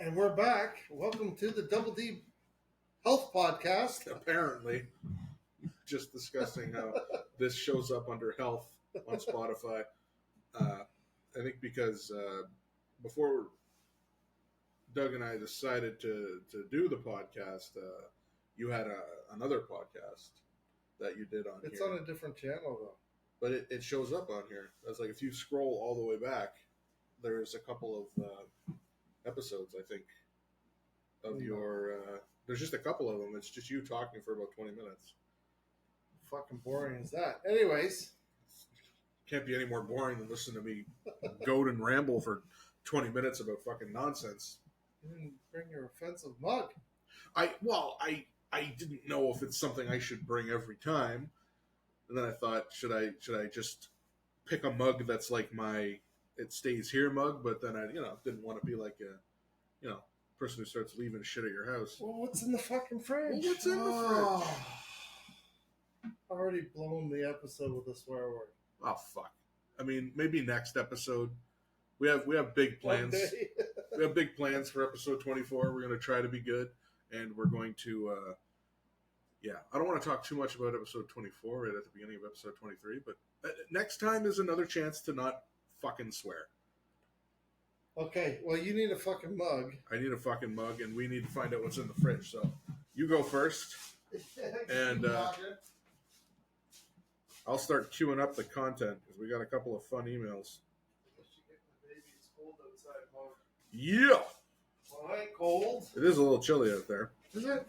And we're back. Welcome to the Double D Health Podcast. Apparently, just discussing how this shows up under health on Spotify. I think because before Doug and I decided to do the podcast, you had another podcast that you did on It's here. on a different channel, though. But it shows up on here. It's like if you scroll all the way back, there's a couple of episodes, I think, of your... there's just a couple of them. It's just you talking for about 20 minutes. Fucking boring is that? Anyways. Can't be any more boring than listen to me goad and ramble for 20 minutes about fucking nonsense. You didn't bring your offensive mug. I didn't know if it's something I should bring every time. And then I thought, should I just pick a mug that's like my it stays here mug, but then I didn't want to be like a person who starts leaving shit at your house. Well, what's in the fucking fridge? What's in the fridge? Already blown the episode with a swear word. Oh fuck. I mean, maybe next episode. We have big plans. We have big plans for episode 24. We're going to try to be good, and we're going to I don't want to talk too much about episode 24 right at the beginning of episode 23, but next time is another chance to not fucking swear. Okay, well, you need a fucking mug. I need a fucking mug, and we need to find out what's in the fridge. So you go first, and I'll start queuing up the content because we got a couple of fun emails. It's cold outside, Mom. Yeah! Well, it ain't cold. It is a little chilly out there. Is it?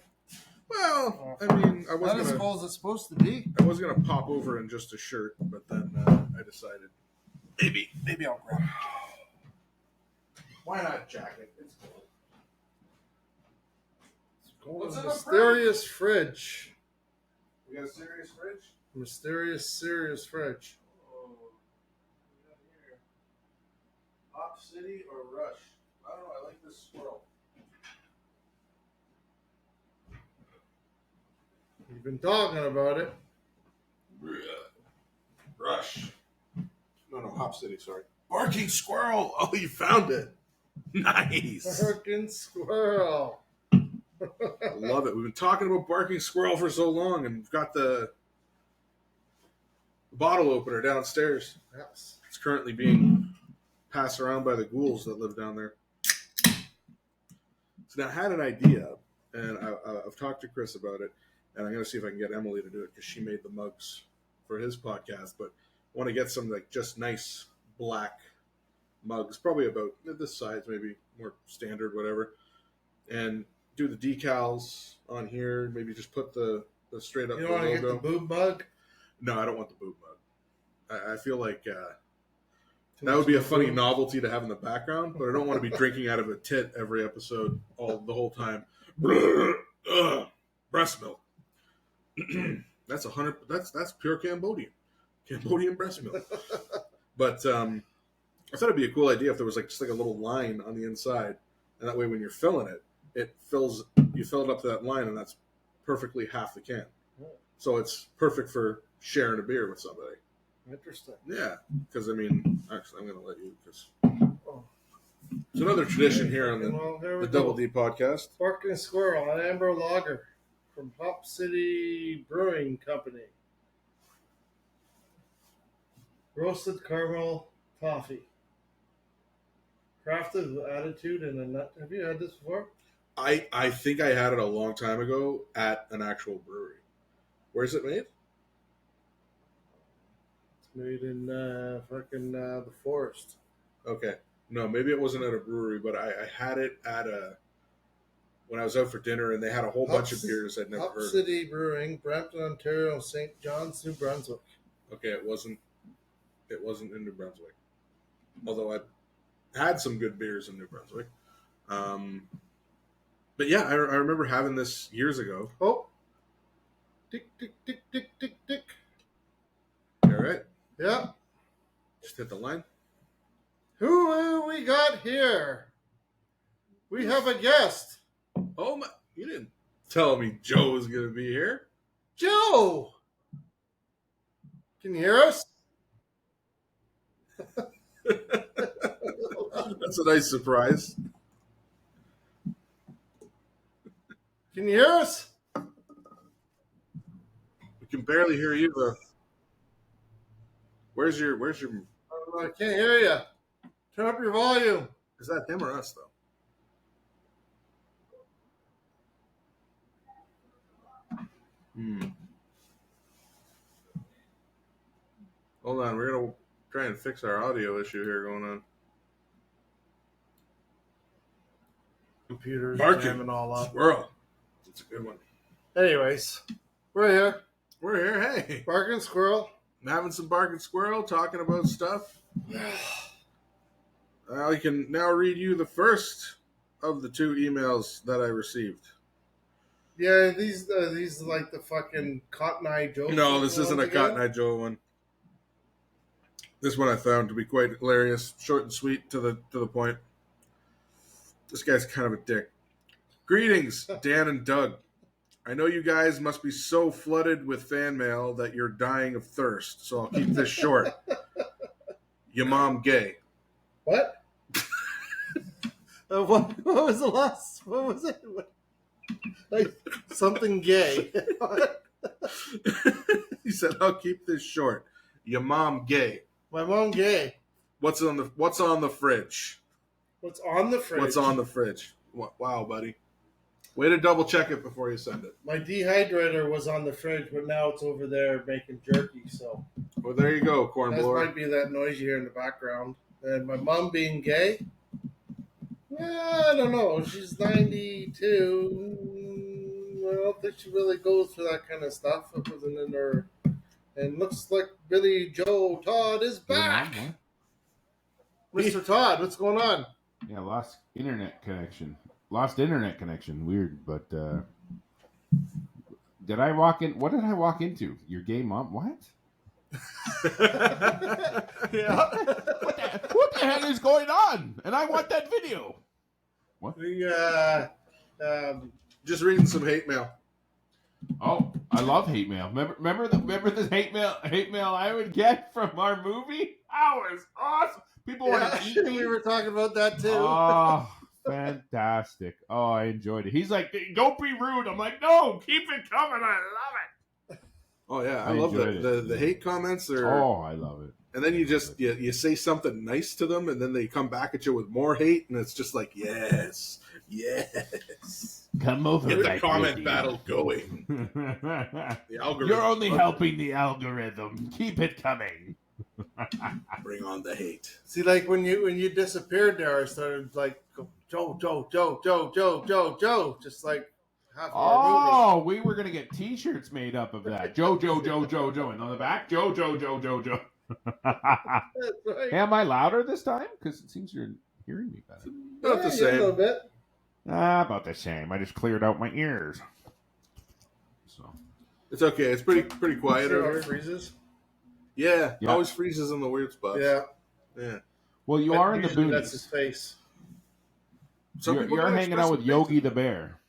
Well, I mean, I Not as cold as it's supposed to be. I was gonna pop over in just a shirt, but then I decided maybe I'll grab it. Why not jacket? It's cold. It's cold. What's in the Mysterious fridge. We got a serious fridge? Mysterious, serious fridge. Oh, we got here. Hop City or Rush? I don't know. I like this squirrel. You've been talking about it. Rush. No, Hop City, sorry. Barking squirrel. Oh, you found it. Nice. Barking squirrel. I love it. We've been talking about barking squirrel for so long, and we've got the bottle opener downstairs. Yes. It's currently being passed around by the ghouls that live down there. So now I had an idea, and I've talked to Chris about it, and I'm going to see if I can get Emily to do it because she made the mugs for his podcast. But I want to get some like just nice black mugs, probably about this size, maybe more standard, whatever, and do the decals on here. Maybe just put the straight up. You don't want to get the boob mug? No, I don't want the boob mug. I feel like that would be a funny novelty to have in the background, but I don't want to be drinking out of a tit every episode the whole time. Breast milk. That's 100. That's pure Cambodian breast milk. But I thought it'd be a cool idea if there was like just like a little line on the inside, and that way when you're filling it, you fill it up to that line, and that's perfectly half the can. So it's perfect for sharing a beer with somebody. Interesting. Yeah, because I mean, actually, I'm going to let you because it's another tradition here on the Double D podcast. Barking squirrel, an amber lager from Hop City Brewing Company. Roasted caramel toffee. Crafted with attitude and a nut. Have you had this before? I think I had it a long time ago at an actual brewery. Where's it made? It's made in the forest. Okay. No, maybe it wasn't at a brewery, but I had it at when I was out for dinner, and they had a whole bunch of beers I'd never heard of. Hop City Brewing, Brampton, Ontario, St. John's, New Brunswick. Okay, it wasn't in New Brunswick. Although I had some good beers in New Brunswick. But yeah, I remember having this years ago. Oh. Tick, tick, tick, tick, tick, tick. All right. Yeah. Just hit the line. Who we got here? We have a guest. Oh my! You didn't tell me Joe was going to be here. Joe! Can you hear us? That's a nice surprise. Can you hear us? We can barely hear you. Where's your? I can't hear you. Turn up your volume. Is that him or us though? Hold on, we're gonna try and fix our audio issue here going on. Computers Barking jamming all up. squirrel. That's a good one. Anyways, we're here. We're here. Hey, Barking squirrel. I'm having some barking squirrel, talking about stuff. I can now read you the first of the 2 emails that I received. Yeah, these like the fucking Cotton Eye Joe. No, this isn't a Cotton Eye Joe one. This one I found to be quite hilarious, short and sweet, to the point. This guy's kind of a dick. Greetings, Dan and Doug. I know you guys must be so flooded with fan mail that you're dying of thirst, so I'll keep this short. Your mom gay. What? What was the last? What was it? Like something gay. He said, "I'll keep this short. Your mom gay. My mom gay. What's on the fridge? What's on the fridge? What's on the fridge? Wow, buddy. Way to double check it before you send it. My dehydrator was on the fridge, but now it's over there making jerky. So, well, there you go, corn that blower. might be that noise you hear in the background. And my mom being gay. Well, I don't know. She's 92. I don't think she really goes for that kind of stuff. It wasn't in her. And looks like Billy-Joe Todd is back. Mr. Todd, what's going on? Yeah, lost internet connection. Weird, but did I walk in? What did I walk into? Your gay mom? What? Yeah. What the hell is going on? And I want that video. What? Just reading some hate mail. Oh, I love hate mail. Remember the hate mail I would get from our movie? That was awesome. People want to eat me. We were talking about that too. Oh, fantastic. Oh, I enjoyed it. He's like, don't be rude. I'm like, no, keep it coming. I love it. Oh, yeah. I love the hate comments. Oh, I love it. And then you just you say something nice to them, and then they come back at you with more hate, and it's just like, yes. Come over. Get the comment battle going. The algorithm. You're only helping the algorithm. Keep it coming. Bring on the hate. See, like when you disappeared there, I started like Joe, just like half of our movie. We were gonna get T-shirts made up of that. Joe, and on the back, Joe. Right. Hey, am I louder this time? Because it seems you're hearing me better. Not the same. A little bit. About the same. I just cleared out my ears. So it's okay. It's pretty quiet over here. Freezes. Yeah, always freezes in the weird spots. Yeah. Well, you are in the boonies. boonies. That's his face. You're hanging out with Yogi the Bear.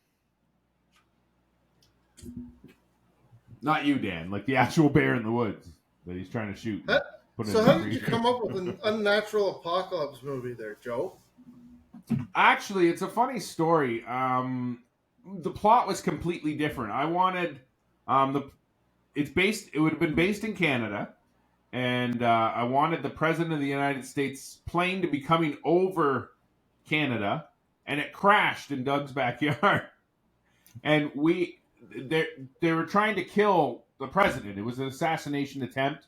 Not you, Dan. Like the actual bear in the woods that he's trying to shoot. So how did you come up with an Unnatural Apocalypse movie there, Joe? Actually, it's a funny story. The plot was completely different. I wanted it would have been based in Canada, and I wanted the President of the United States plane to be coming over Canada, and it crashed in Doug's backyard. And they were trying to kill the president. It was an assassination attempt.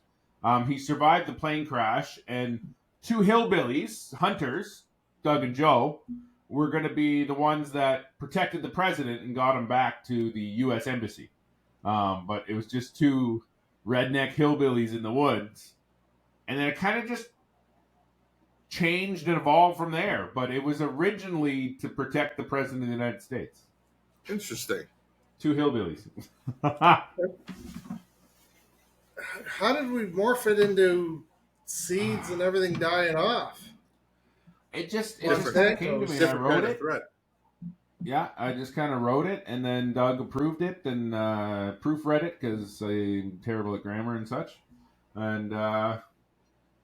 He survived the plane crash, and 2 hillbillies, hunters, Doug and Joe, were going to be the ones that protected the president and got him back to the U.S. Embassy. But it was just 2 redneck hillbillies in the woods. And then it kind of just changed and evolved from there. But it was originally to protect the president of the United States. Interesting. 2 hillbillies. How did we morph it into seeds and everything dying off? It just kind of came to me. I wrote it. Yeah, I just kind of wrote it, and then Doug approved it and proofread it because I'm terrible at grammar and such. And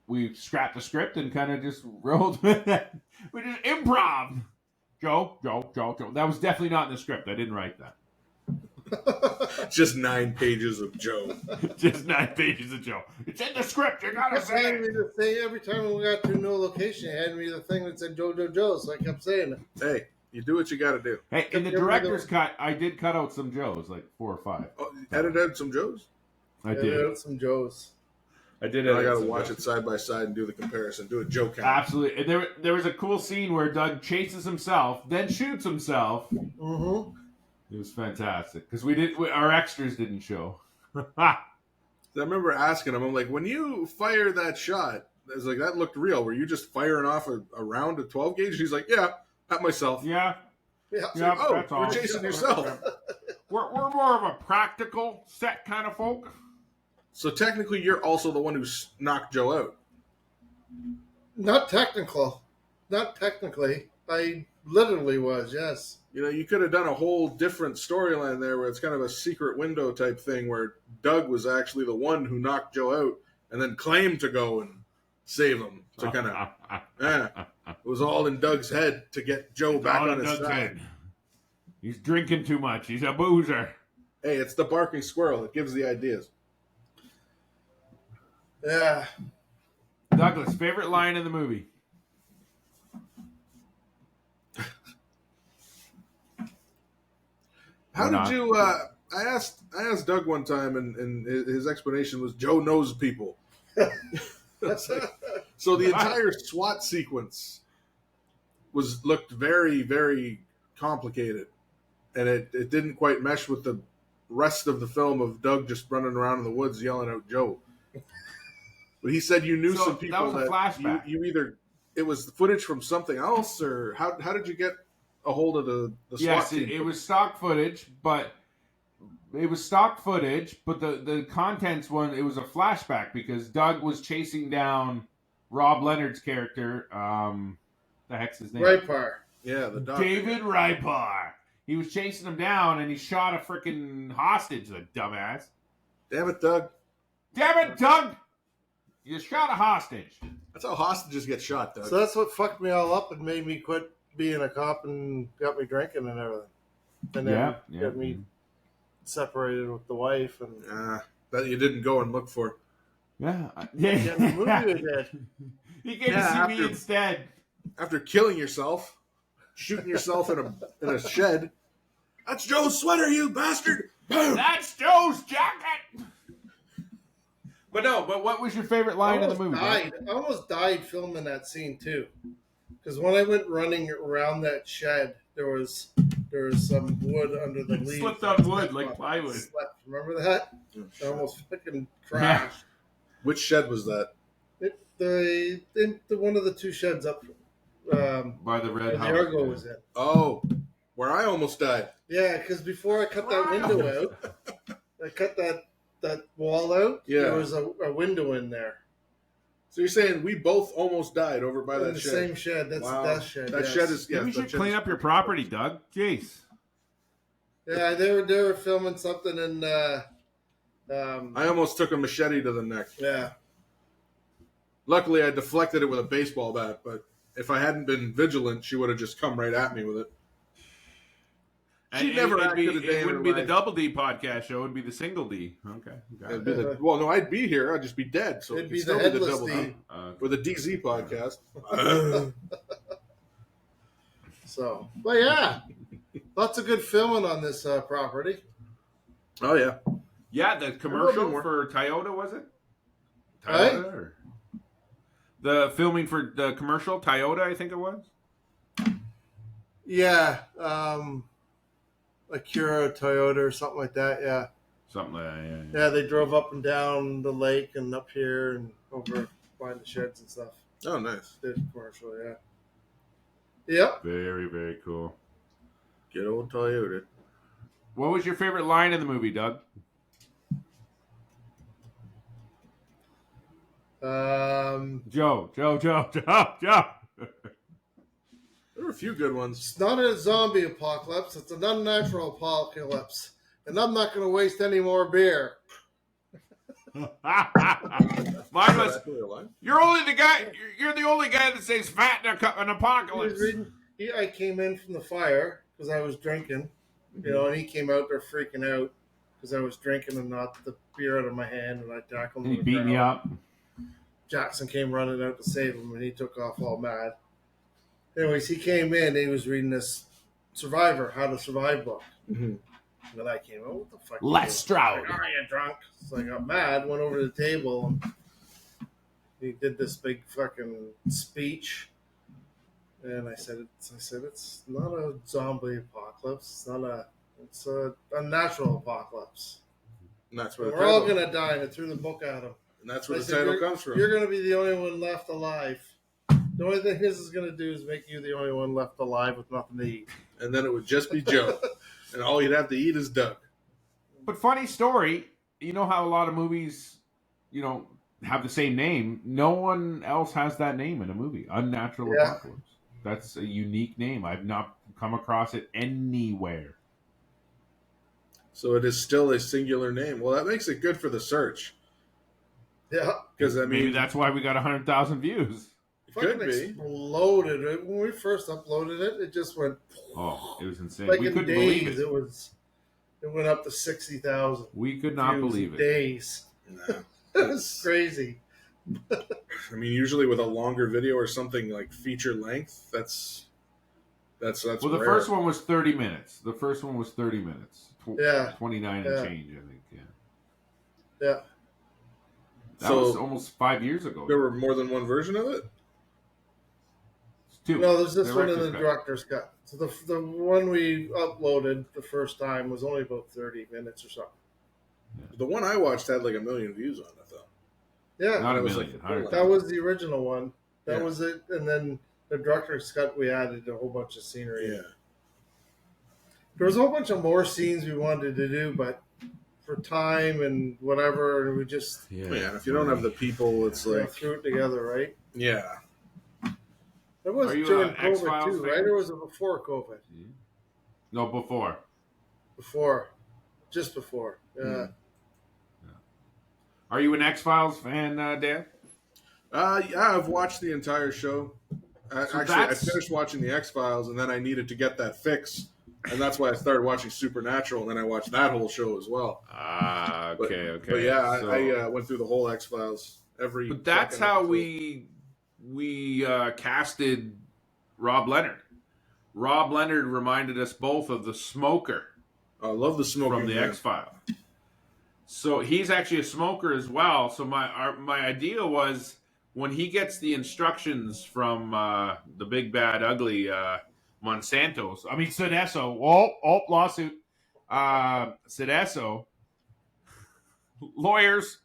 we scrapped the script and kind of just rolled with it. We just improv. Joe. That was definitely not in the script. I didn't write that. Just 9 pages of Joe. Just 9 pages of Joe. It's in the script. You gotta say handed me it. the thing every time we got to a new location. He handed me the thing that said Joe, so I kept saying it. Hey, you do what you got to do. Hey, in the director's cut, I did cut out some Joes, like 4 or 5. Oh, edit out some Joes? I did. Some Joes. I did. I got to watch it side by side and do the comparison. Do a Joe count. Absolutely. And there was a cool scene where Doug chases himself, then shoots himself. Mm-hmm. It was fantastic because our extras didn't show. I remember asking him, I'm like, when you fire that shot, I was like, that looked real. Were you just firing off a round of 12 gauge? He's like, yeah, at myself. Yeah. Yeah. Yeah, Oh, that's you're all. chasing yourself. We're more of a practical set kind of folk. So technically, you're also the one who knocked Joe out. Not technically. I literally was, yes. You know, you could have done a whole different storyline there where it's kind of a secret window type thing where Doug was actually the one who knocked Joe out and then claimed to go and save him. To kind of, it was all in Doug's head to get Joe back on his side. He's drinking too much. He's a boozer. Hey, it's the barking squirrel. It gives the ideas. Yeah. Douglas, favorite line in the movie? How did you? I asked Doug one time, and his explanation was Joe knows people. So the entire SWAT sequence looked very, very complicated, and it didn't quite mesh with the rest of the film of Doug just running around in the woods yelling out Joe. But he said you knew some people that was a flashback. You either it was footage from something else, or how did you get a hold of the SWAT yes, team? it was stock footage, but the contents one, it was a flashback because Doug was chasing down Rob Leonard's character. The heck's his name? Ripar. Yeah, the doctor. David Ripar. He was chasing him down and he shot a freaking hostage, the dumbass. Damn it, Doug. Damn it, Doug! You shot a hostage. That's how hostages get shot, Doug. So that's what fucked me all up and made me quit being a cop and got me drinking and everything. And then got me separated with the wife and that you didn't go and look for. Yeah. the movie I did. He came to see me instead. After killing yourself, shooting yourself in a shed. That's Joe's sweater, you bastard! Boom! That's Joe's jacket! But what was your favorite line in the movie? I almost died filming that scene too. Because when I went running around that shed, there was some wood under the leaves. Slipped on wood like plywood. Remember that? I almost fucking crashed. Yeah. Which shed was that? The one of the two sheds up by the red house. The Argo was in. Oh, where I almost died. Yeah, because before I cut that window out, I cut that wall out. Yeah. There was a window in there. So you're saying we both almost died over by that the shed? Same shed. That's that shed. That shed is. Maybe you should clean up your property, Doug. Jeez. Yeah, they were filming something and. I almost took a machete to the neck. Yeah. Luckily, I deflected it with a baseball bat, but if I hadn't been vigilant, she would have just come right at me with it. She never acted a day in her life. It wouldn't be the Double D podcast show. It would be the Single D. Okay. Well, no, I'd be here. I'd just be dead. So it'd be still the be the headless Double D. With the DZ podcast. So, but yeah, lots of good filming on this property. Oh, yeah. Yeah, the commercial for Toyota, was it? Toyota? Right? The filming for the commercial, Toyota, I think it was. Yeah, Acura, Toyota, or something like that. Yeah, something like that. Yeah. Yeah, they drove up and down the lake and up here and over behind the sheds and stuff. Oh, nice. Did commercial, yeah. Yep. Very, very cool. Good old Toyota. What was your favorite line in the movie, Doug? Joe. There were a few good ones. It's not a zombie apocalypse. It's an unnatural apocalypse. And I'm not going to waste any more beer. Mine was, you're the only guy that says fat in an apocalypse. I came in from the fire because I was drinking. You know, and he came out there freaking out because I was drinking and knocked the beer out of my hand, and I tackled him. He beat me up. Jackson came running out to save him, and he took off all mad. Anyways, he came in. He was reading this Survivor, How to Survive book. Mm-hmm. And then I came out. What the fuck? Les Stroud. Like, you drunk? So I got mad, went over to the table, and he did this big fucking speech. And I said, it's not a zombie apocalypse. It's a unnatural apocalypse. And that's where We're all gonna die. And I threw the book at him. And that's where the title comes from. You're gonna be the only one left alive. The only thing this is gonna do is make you the only one left alive with nothing to eat. And then it would just be Joe, and all you'd have to eat is Doug. But funny story, you know how a lot of movies, have the same name. No one else has that name in a movie. Unnatural Apocalypse. That's a unique name. I've not come across it anywhere. So it is still a singular name. Well, that makes it good for the search. Yeah, because maybe that's why we got 100,000 views. It could be exploded. When we first uploaded it, it just went. Oh, it was insane. Like we in couldn't days, believe it. It went up to 60,000. We could not believe it. Days. No. It was crazy. I mean, usually with a longer video or something like feature length, that's. Well, the rare. first one was 30 minutes. 29 and change, I think. Yeah. That was almost 5 years ago. There were more than one version of it? Two. No, there's this one in the director's cut. So the one we uploaded the first time was only about 30 minutes or something. Yeah. The one I watched had like 1 million views on it, though. Yeah. Not a million. That was the original one. That was it. And then the director's cut, we added a whole bunch of scenery. Yeah. There was a whole bunch of more scenes we wanted to do, but for time and whatever, we just... Yeah, and if you don't have the people, it's like... threw it together, right? Yeah. That was during COVID too, right? Or was it before COVID? No, before. Before. Just before. Yeah. Are you an X-Files fan, Dan? Yeah, I've watched the entire show. I finished watching the X-Files, and then I needed to get that fix. And that's why I started watching Supernatural, and then I watched that whole show as well. Okay. But yeah, I went through the whole X-Files every. But that's how episode. we casted Rob Leonard. Rob Leonard reminded us both of the Smoker. I love the Smoker from the X-Files. So he's actually a smoker as well. So my idea was when he gets the instructions from the big bad ugly Monsanto's. I mean Sedeso. Lawsuit. Sedeso. Lawyers.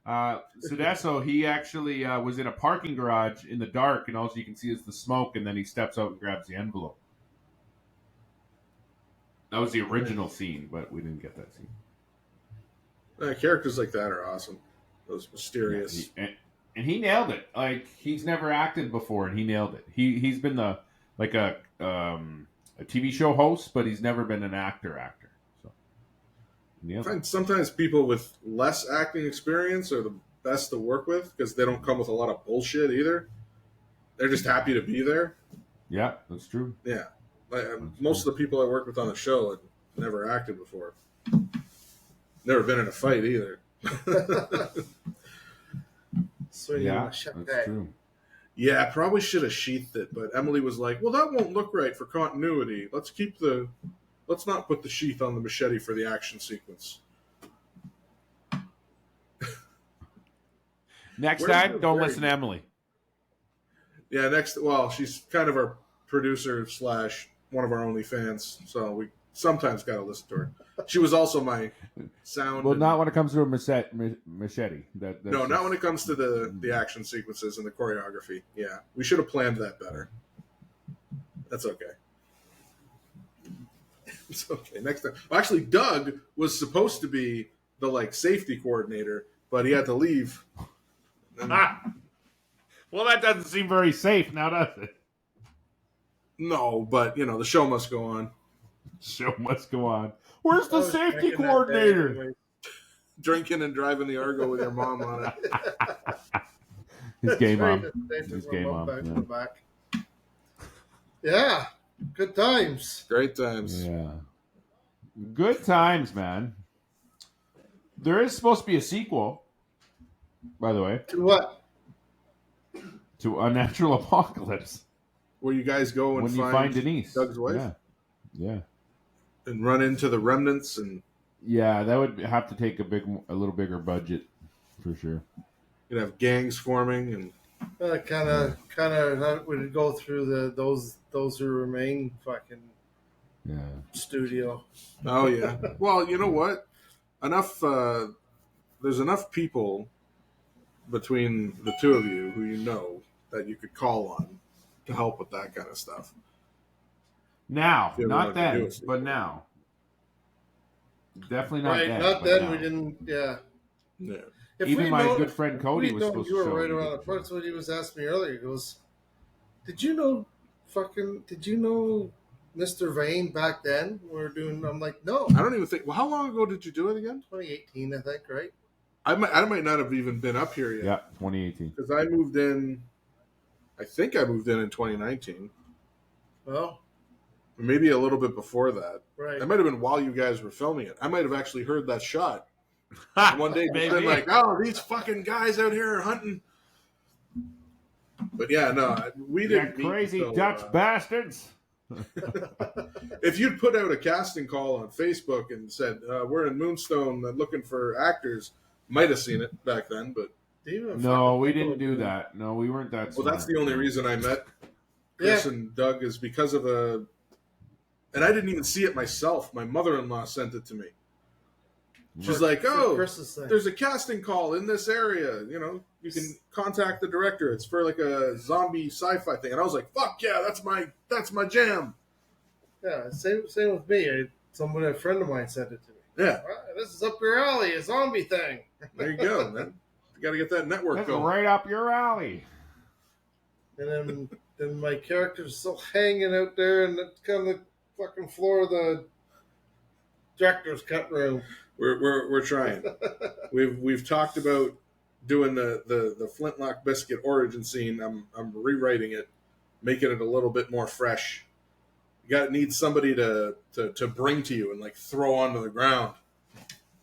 Sedeso, he actually was in a parking garage in the dark, and all you can see is the smoke, and then he steps out and grabs the envelope. That was the original scene, but we didn't get that scene. Characters like that are awesome. Those mysterious. Yeah, and he nailed it. Like, he's never acted before, and he nailed it. He's been a TV show host, but he's never been an actor. So I find sometimes people with less acting experience are the best to work with because they don't come with a lot of bullshit either. They're just happy to be there. Yeah, that's true. Yeah. Most of the people I work with on the show had never acted before. Never been in a fight either. Yeah, that's true. Yeah, I probably should have sheathed it, but Emily was like, well, that won't look right for continuity. Let's not put the sheath on the machete for the action sequence. Next time, don't listen to Emily. Yeah, she's kind of our producer / one of our only fans, so we sometimes got to listen to her. She was also my sound. Well, not when it comes to a machete. No, not when it comes to the action sequences and the choreography. Yeah, we should have planned that better. That's okay. It's okay. Next time. Well, actually, Doug was supposed to be the safety coordinator, but he had to leave. Well, that doesn't seem very safe now, does it? No, but the show must go on. Show must go on. Where's the safety coordinator? Drinking and driving the Argo with your mom on it. His game on. His game on. Yeah, good times. Great times. Yeah. Good times, man. There is supposed to be a sequel, by the way, To what? to Unnatural Apocalypse. Where you guys go and When you find Denise. Doug's wife Yeah. and run into the remnants and Yeah, that would have to take a little bigger budget for sure. you'd have gangs forming and Kind of would go through those who remain fucking studio. oh yeah. Well, you know what? Enough. There's enough people between the two of you who you know that you could call on to help with that kind of stuff. Now, You ever not wanted to do then, it. but now. Definitely not Right, then. not but then. now. We didn't. Yeah. Yeah. If Even we'd my known- good friend Cody we'd was known supposed you to were show right me. around the part. That's what he was asking me earlier. He goes, "Did you know Mr. Vane back then?" I'm like, "No, I don't even think. Well, how long ago did you do it again? 2018, I think, right?" I might not have even been up here yet. Yeah, 2018. Because I moved in. I think I moved in 2019. Well, Maybe a little bit before that. right. It might have been while you guys were filming it. I might have actually heard that shot. And one day, just been like, "Oh, these fucking guys out here are hunting." But yeah, no, we didn't. You crazy meet until, Dutch bastards. If you'd put out a casting call on Facebook and said, "We're in Moonstone looking for actors," might have seen it back then. But No, we didn't do that. No, we weren't that. well, that's the only reason I met Yeah. Chris and Doug is because of a. And I didn't even see it myself. My mother-in-law sent it to me. She's like, "Oh, Chris's thing. there's a casting call in this area. You know, you can contact the director. It's for like a zombie sci-fi thing." And I was like, "Fuck yeah, that's my jam." Yeah, same with me. A friend of mine sent it to me. Yeah, This is up your alley, a zombie thing. there you go, man. You got to get that network That's going. right up your alley. And then my character's still hanging out there in the kind of fucking floor of the director's cut room. We're trying. We've talked about doing the Flintlock biscuit origin scene. I'm rewriting it, making it a little bit more fresh. You need somebody to bring to you and like throw onto the ground,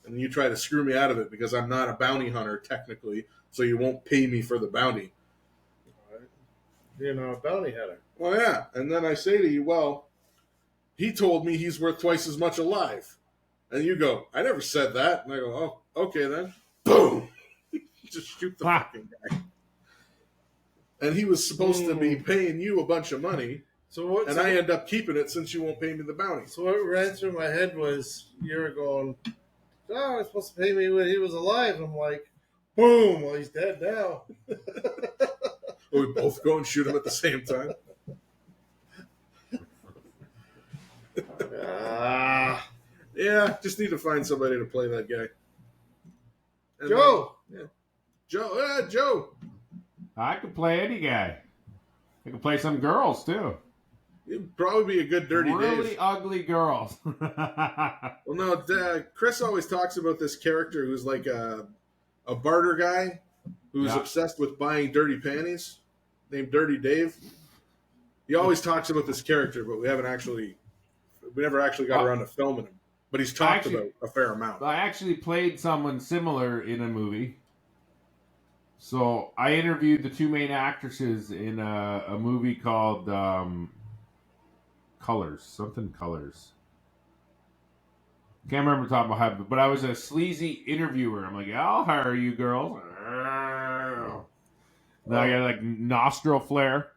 and you try to screw me out of it because I'm not a bounty hunter technically, so you won't pay me for the bounty. Right. You're not a bounty hunter. Well, yeah, and then I say to you, "Well, he told me he's worth twice as much alive," and you go, "I never said that," and I go, "Oh, okay then." Boom, just shoot the fucking guy. And he was supposed to be paying you a bunch of money. And I end up keeping it since you won't pay me the bounty. So what ran through my head was you were going, "Oh, he's supposed to pay me when he was alive." I'm like, boom, well, he's dead now. We both go and shoot him at the same time. Yeah, just need to find somebody to play that guy. And Joe. Joe. I could play any guy. I could play some girls too. You'd probably be a good Dirty really Dave. ugly girls. Well, no, Chris always talks about this character who's like a barter guy who's obsessed with buying dirty panties, named Dirty Dave. He always talks about this character, but we never actually got around to filming him. But he's talked about a fair amount. I actually played someone similar in a movie. So I interviewed the two main actresses in a movie called Colors. Can't remember the top of my head, but I was a sleazy interviewer. I'm like, I'll hire you girls. Then I got like nostril flare.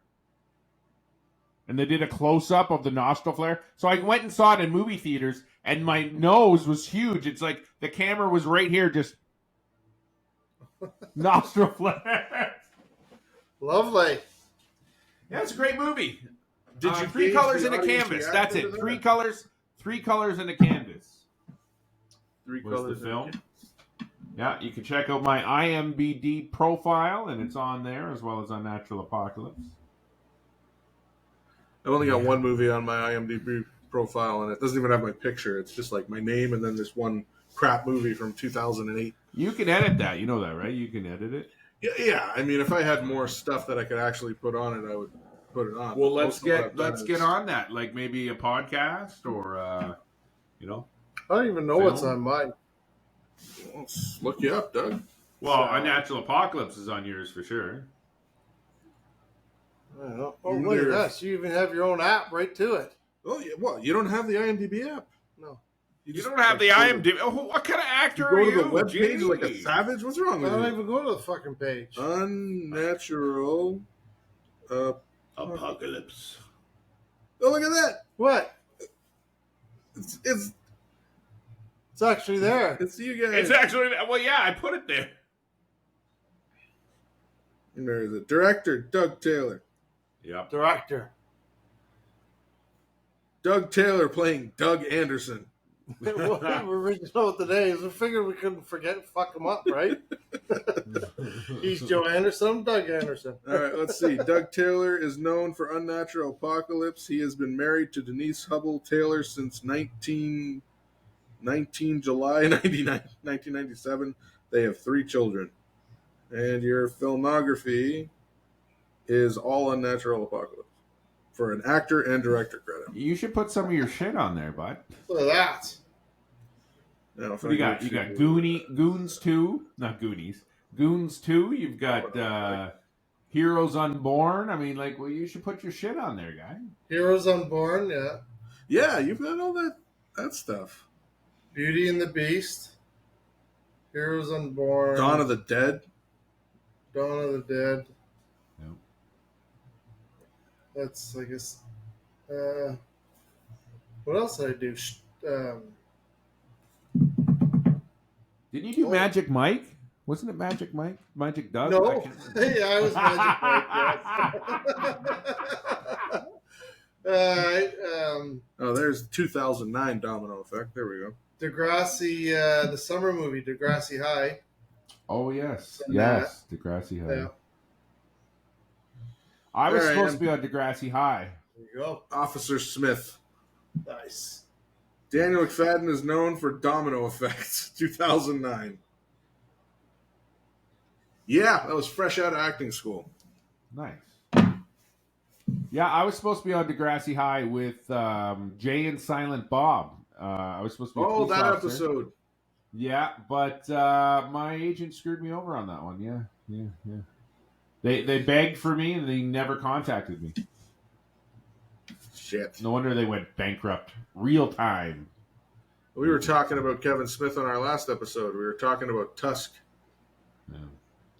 And they did a close-up of the nostril flare. So I went and saw it in movie theaters, and my nose was huge. It's like the camera was right here, just nostril flare. Lovely. Yeah, it's a great movie. Did you three gauge colors the in a audience canvas? reaction That's to it. that? Three colors in a canvas. Three Was colors the film. Yeah, you can check out my IMDb profile, and it's on there, as well as Unnatural Apocalypse. I've only got one movie on my IMDb profile, and it doesn't even have my picture. It's just like my name and then this one crap movie from 2008. You can edit that. You know that, right? You can edit it. Yeah. I mean, if I had more stuff that I could actually put on it, I would put it on. Well, Most of what I've done let's get on that. Like maybe a podcast or, I don't even know what's on mine. Let's look you up, Doug. Well, So- Unnatural Apocalypse is on yours for sure. I don't know. Oh, look at that. You even have your own app right to it. Oh, yeah. Well, you don't have the IMDb app. No. You just, don't have the go IMDb. Oh, what kind of actor You are go to you? the web page like a Jeez. savage? What's wrong I with don't you? even go to the fucking page. Unnatural. Apocalypse. Oh, look at that. What? It's It's actually there. it's you guys. It's actually, well, yeah, I put it there. And there is a director, Doug Taylor. Yep. Director. Doug Taylor playing Doug Anderson. We're original with the names. We figured we couldn't fuck him up, right? He's Joe Anderson. I'm Doug Anderson. All right, let's see. Doug Taylor is known for Unnatural Apocalypse. He has been married to Denise Hubble Taylor since 19 July 1997. They have 3 children. And your filmography is all Unnatural Apocalypse for an actor and director credit. You should put some of your shit on there, bud. Look at that. Now, if What I do you got? go You to- got Goons 2, not Goonies. Goons 2. You've got Heroes Unborn. I mean, like, well, you should put your shit on there, guy. Heroes Unborn, yeah. Yeah, you've got all that stuff. Beauty and the Beast. Heroes Unborn. Dawn of the Dead. Dawn of the Dead. Yep. That's, I guess. What else did I do? Didn't you do Magic Mike? Wasn't it Magic Mike? Magic Doug? I No. can't remember. Yeah, I was Magic Mike, yes. All right. Oh, there's 2009 Domino Effect. There we go. Degrassi, the summer movie, Degrassi High. Oh, yes. And Yes. Degrassi High. Yeah. I was All right, supposed to and- be on Degrassi High. There you go. Officer Smith. Nice. Daniel McFadden is known for Domino Effect, 2009. Yeah, that was fresh out of acting school. Nice. Yeah, I was supposed to be on Degrassi High with Jay and Silent Bob. I was supposed to be a Oh, police that officer. episode. Yeah, but my agent screwed me over on that one. Yeah. They begged for me and they never contacted me. Shit. No wonder they went bankrupt. Real time. We were talking about Kevin Smith on our last episode. We were talking about Tusk. Yeah.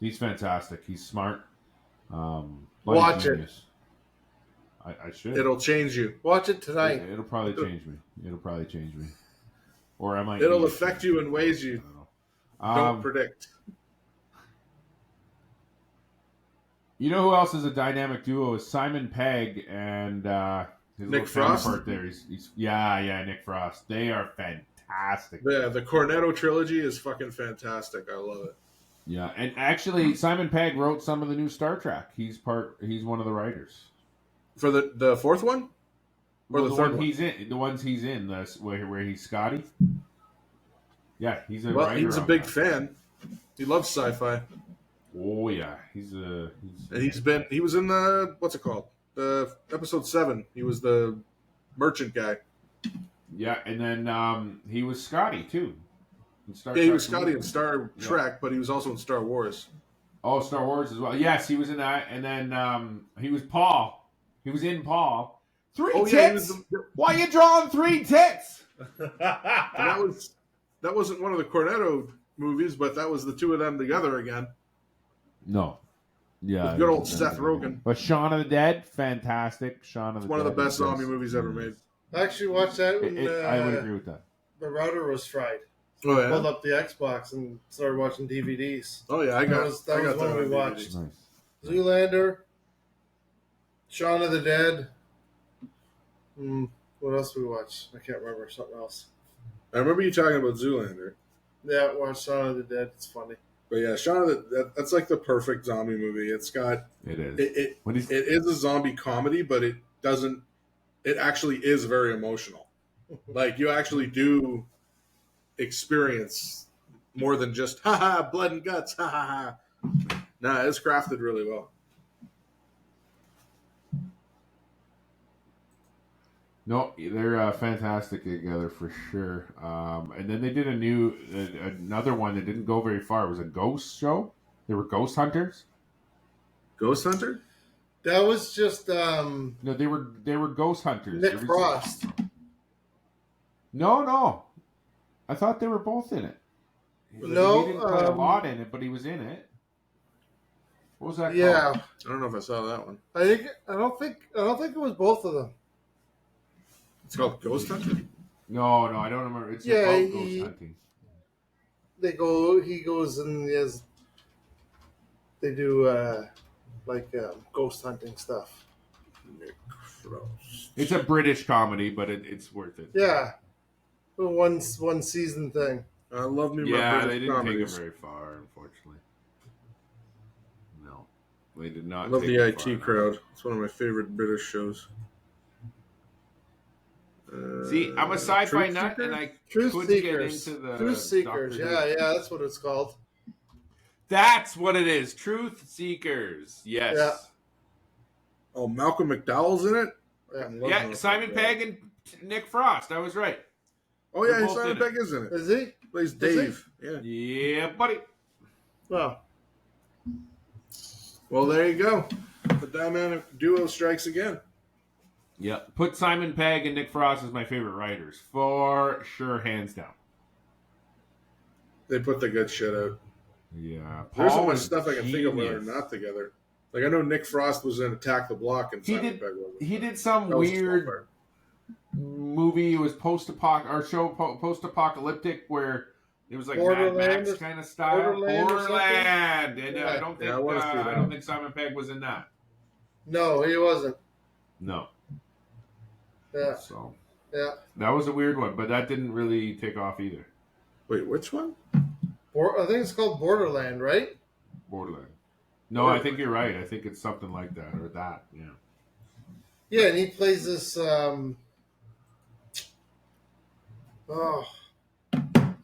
He's fantastic. He's smart. Watch genius. I should. It'll change you. Watch it tonight. It'll probably change me. Or I might. It'll need it affect to. you in ways you I don't know. don't predict. You know who else is a dynamic duo is Simon Pegg and his Nick little Frost? counterpart there. He's Nick Frost. They are fantastic. The Cornetto trilogy is fucking fantastic. I love it. Yeah, and actually Simon Pegg wrote some of the new Star Trek. He's one of the writers. For the fourth one? Or Well, the third one one? he's in, the ones he's in, where he's Scotty. Yeah, he's a Well, writer. he's a on big that. fan. He loves sci-fi. Oh yeah, he's And he was in the, what's it called? The episode 7. He was the merchant guy. yeah, and then he was Scotty too. In Star Yeah, he Trek was Scotty movie. in Star Trek, but he was also in Star Wars. Oh, Star Wars as well. Yes, he was in that, and then he was Paul. He was in Paul. 3 Oh, tits. yeah, he was the, Why you drawing 3 tits? and that wasn't one of the Cornetto movies, but that was the two of them together again. No. Yeah. With good old Seth Rogen. But Shaun of the Dead, fantastic. Shaun of the It's one of the Dead best is zombie just- movies ever made. I actually watched that when I would agree with that. the router was fried. Oh yeah. Pulled up the Xbox and started watching DVDs. Oh yeah. I got that was one on we DVD. watched. Nice. Zoolander, Shaun of the Dead. What else did we watch? I can't remember. Something else. I remember you talking about Zoolander. Yeah, watch Shaun of the Dead. It's funny. But yeah, that's like the perfect zombie movie. It's got It is. it What is it is a zombie comedy, but it actually is very emotional. Like you actually do experience more than just blood and guts, Nah, it's crafted really well. No, they're fantastic together for sure. And then they did another one that didn't go very far. It was a ghost show. They were ghost hunters. Ghost Hunter? That was just No, they were ghost hunters. Nick Frost. No. I thought they were both in it. No, he didn't play a lot in it, but he was in it. What was that Yeah, called? I don't know if I saw that one. I don't think it was both of them. It's called Ghost Hunter? No, I don't remember. It's Yeah, about ghost hunting. He goes and they do ghost hunting stuff. Nick Frost. It's a British comedy, but it's worth it. Yeah, one season thing. I love me. Yeah, my they didn't comedies. take it very far, unfortunately. No, they did not. I love take the it far IT enough. Crowd. It's one of my favorite British shows. See, I'm a sci-fi Truth nut, Seeker? and I Truth couldn't Seekers. get into the Truth Seekers. Doctor Who. Yeah, that's what it's called. That's what it is. Truth Seekers. Yes. Yeah. Oh, Malcolm McDowell's in it? Yeah. I love Yeah, Malcolm Simon McDowell. Pegg and Nick Frost. I was right. Oh, yeah, They're both Simon in it. Pegg is in it. Is he? Plays he? Dave. Yeah. Yeah, buddy. Well, Well, there you go. The dynamic duo strikes again. Yeah. Put Simon Pegg and Nick Frost as my favorite writers. For sure, hands down. They put the good shit out. Yeah. There's so Paul much is stuff I can think of when they're genius. not together. Like, I know Nick Frost was in Attack the Block and He Simon did- Pegg wasn't. He did some That was the weird small part. movie. It was post-apocalyptic where it was like Mad Borderland Max or- kind of style. Borderland or something? Borderland. And Yeah. I don't think Yeah, I wanna see I that. don't think Simon Pegg was in that. no, he wasn't. No. Yeah, So yeah. that was a weird one, but that didn't really take off either. Wait, which one? I think it's called Borderland, right? Borderland. No, I think you're right. I think it's something like that or that. Yeah. Yeah, and he plays this.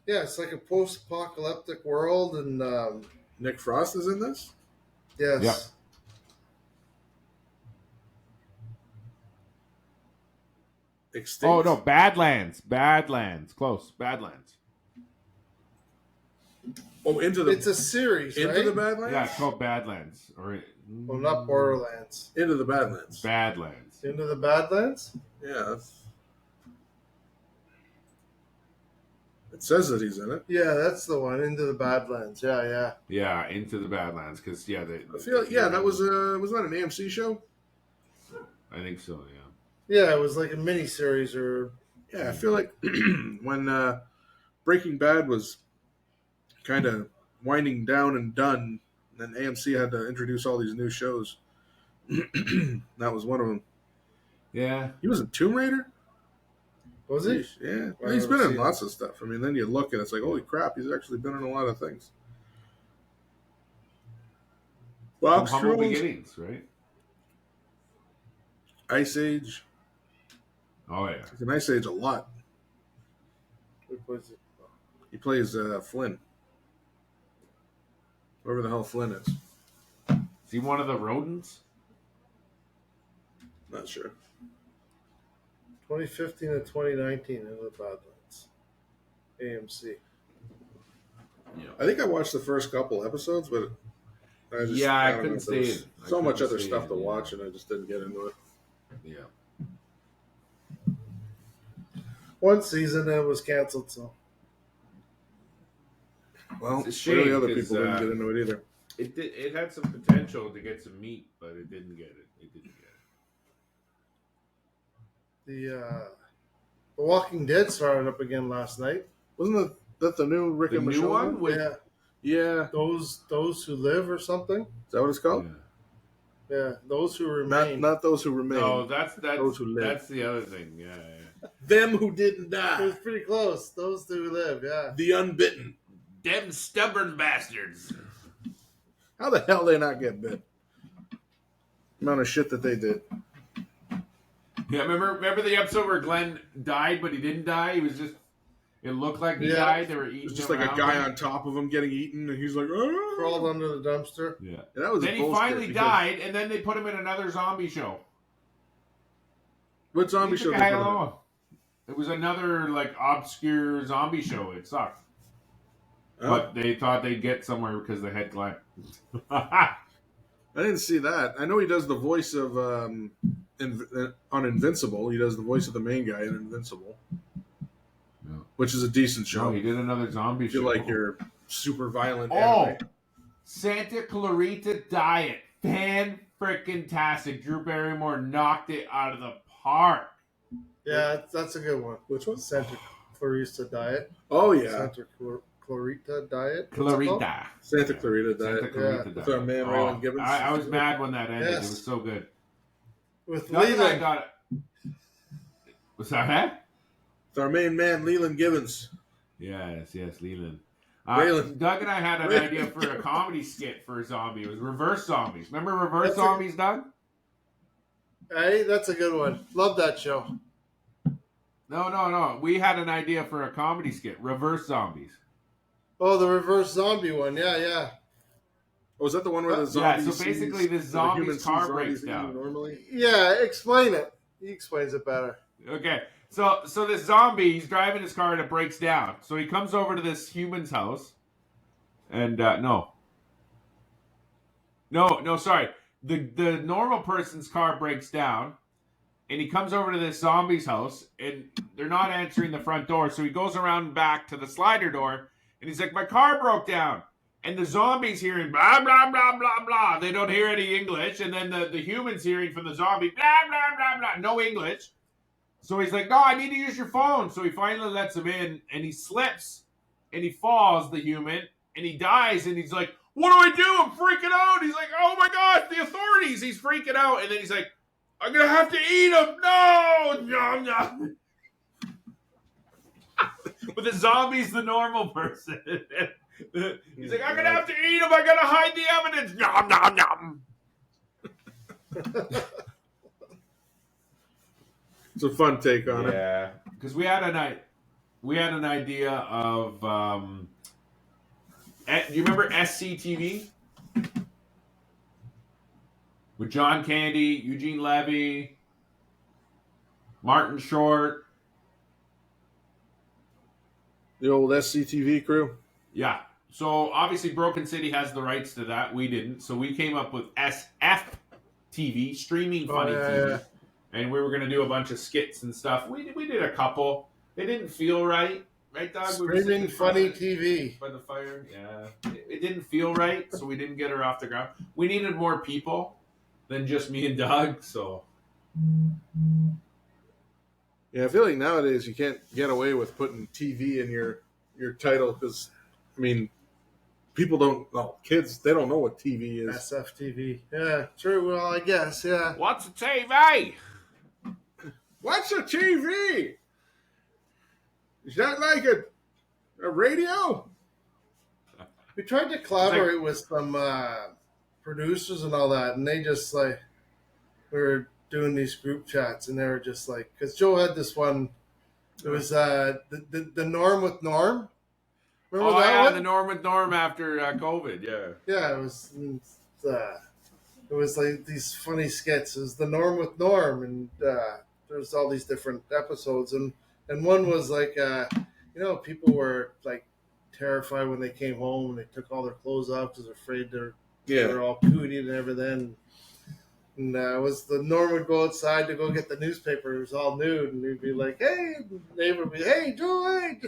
Yeah, it's like a post-apocalyptic world, and Nick Frost is in this? yes, Yeah. Extinct? Oh no, Badlands. Close. Badlands. Oh, Into the it's a series, Into right? the Badlands? Yeah, it's called Badlands. Well, not Borderlands. Into the Badlands. Badlands. Into the Badlands. Yeah, it says that he's in it. Yeah, that's the one. Into the Badlands. Yeah. Yeah, Into the Badlands. Because I feel like, yeah, that was that an AMC show? I think so. Yeah. Yeah, it was like a mini series, or Yeah, I feel like when Breaking Bad was kind of winding down and done, then AMC had to introduce all these new shows. That was one of them. Yeah. He was in Tomb Raider? was he? Yeah. I He's haven't been in seen lots of stuff. I mean, then you look and it's like, holy crap, he's actually been in a lot of things. From Box Humble Trolls, Beginnings, right? Ice Age. Oh yeah. He's in Ice Age a lot. What was it? He plays Flynn. Whoever the hell Flynn is. Is he one of the rodents? Not sure. 2015 and 2019 Into the Badlands. AMC. I think I watched the first couple episodes, but I just Yeah, I don't know, couldn't there was stay in. I so much couldn't other stay stuff in, to yeah. watch, and I just didn't get into it. Yeah. One season and it was canceled. So Well, It's a shame, clearly other 'cause, people didn't get into it either. It had some potential to get some meat, but it didn't get it. the Walking Dead started up again last night. Wasn't that the new Rick The and new Michonne one with Yeah, Yeah. those who live or something. Is that what it's called? Yeah. Yeah, those who Not remain. not those who remain. No, that's Those who live. that's the other thing. Yeah. Them who didn't It was die. pretty close. Those who live. Yeah. The unbitten. Them stubborn bastards. How the hell they not get bit? Amount of shit that they did. Yeah, remember the episode where Glenn died, but he didn't die. He was just. It looked like he Yeah. died. They were eating. It's just him like a around guy him. on top of him getting eaten, and he's like, "Ah!" Crawled under the dumpster. Yeah. And that was Then he bullshit finally because- died, and then they put him in another zombie show. What zombie He show? took a They hang put of on? one. It was another like obscure zombie show. It sucked, Oh, but they thought they'd get somewhere because they had Glenn. I didn't see that. I know he does the voice of on Invincible. He does the voice of the main guy in Invincible, which is a decent show. No, he did another zombie If you show. like your super violent Oh, anime. Santa Clarita Diet, fan freaking tastic. Drew Barrymore knocked it out of the park. Yeah, that's a good one. Which one? Santa Clarita Diet. Oh yeah, Santa Clarita Diet. What's it called? Clarita. Santa Clarita Santa Diet. Clarita Yeah. Diet. With our man Raylan Gibbons. I was mad when that ended. Yes. It was so good. With Doug and I Leland. got it. Was that? With our main man Leland Gibbons. Yes, Leland. Raylan. Doug and I had an Raylan. idea for a comedy skit for a zombie. It was reverse zombies. Remember reverse That's zombies, Doug? Hey, that's a good one. Love that show. No. We had an idea for a comedy skit. Reverse zombies. Oh, the reverse zombie one. Yeah. Oh, is that the one where the Yeah, zombie? so basically this the zombie's human sees car zombies breaks eating down. normally. Yeah, explain it. He explains it better. Okay, so this zombie, he's driving his car and it breaks down. So he comes over to this human's house, and no, sorry, the normal person's car breaks down, and he comes over to this zombie's house, and they're not answering the front door. So he goes around back to the slider door, and he's like, "My car broke down." And the zombies hearing blah, blah, blah, blah, blah. They don't hear any English. And then the humans hearing from the zombie, blah, blah, blah, blah. No English. So he's like, "No, I need to use your phone." So he finally lets him in, and he slips, and he falls, the human, and he dies. And he's like, "What do I do? I'm freaking out." He's like, "Oh my gosh, the authorities." He's freaking out. And then he's like, "I'm going to have to eat him." No. But the zombie's the normal person. He's like, "I'm going to have to eat him. I got to hide the evidence." Nom, nom, nom. It's a fun take on it. Yeah, because we had an idea of. Do you remember SCTV with John Candy, Eugene Levy, Martin Short? The old SCTV crew. Yeah. So obviously, Broken City has the rights to that. We didn't. So we came up with SFTV, Streaming Funny TV. Yeah. And we were going to do a bunch of skits and stuff. We did a couple. They didn't feel right. Right, Doug? Streaming Funny TV. By the fire. Yeah. It didn't feel right, so we didn't get her off the ground. We needed more people than just me and Doug, so. Yeah, I feel like nowadays you can't get away with putting TV in your title because, I mean, people don't know. Kids, they don't know what TV is. SFTV. Yeah, true. Well, I guess, yeah. What's a TV? What's a TV? Is that like a radio? We tried to collaborate with some producers and all that, and they just we were doing these group chats, and they were just like, because Joe had this one, it was the Norm with Norm. Remember that one? The Norm with Norm after COVID, yeah. Yeah, it was like these funny skits. It was the Norm with Norm, and there's all these different episodes, and one was like, people were like terrified when they came home and they took all their clothes off because they're afraid they're all cootie and everything. And it was the Norm would go outside to go get the newspaper. It was all nude, and he'd be like, "Hey," the neighbor would be, "Hey, Joe, hey."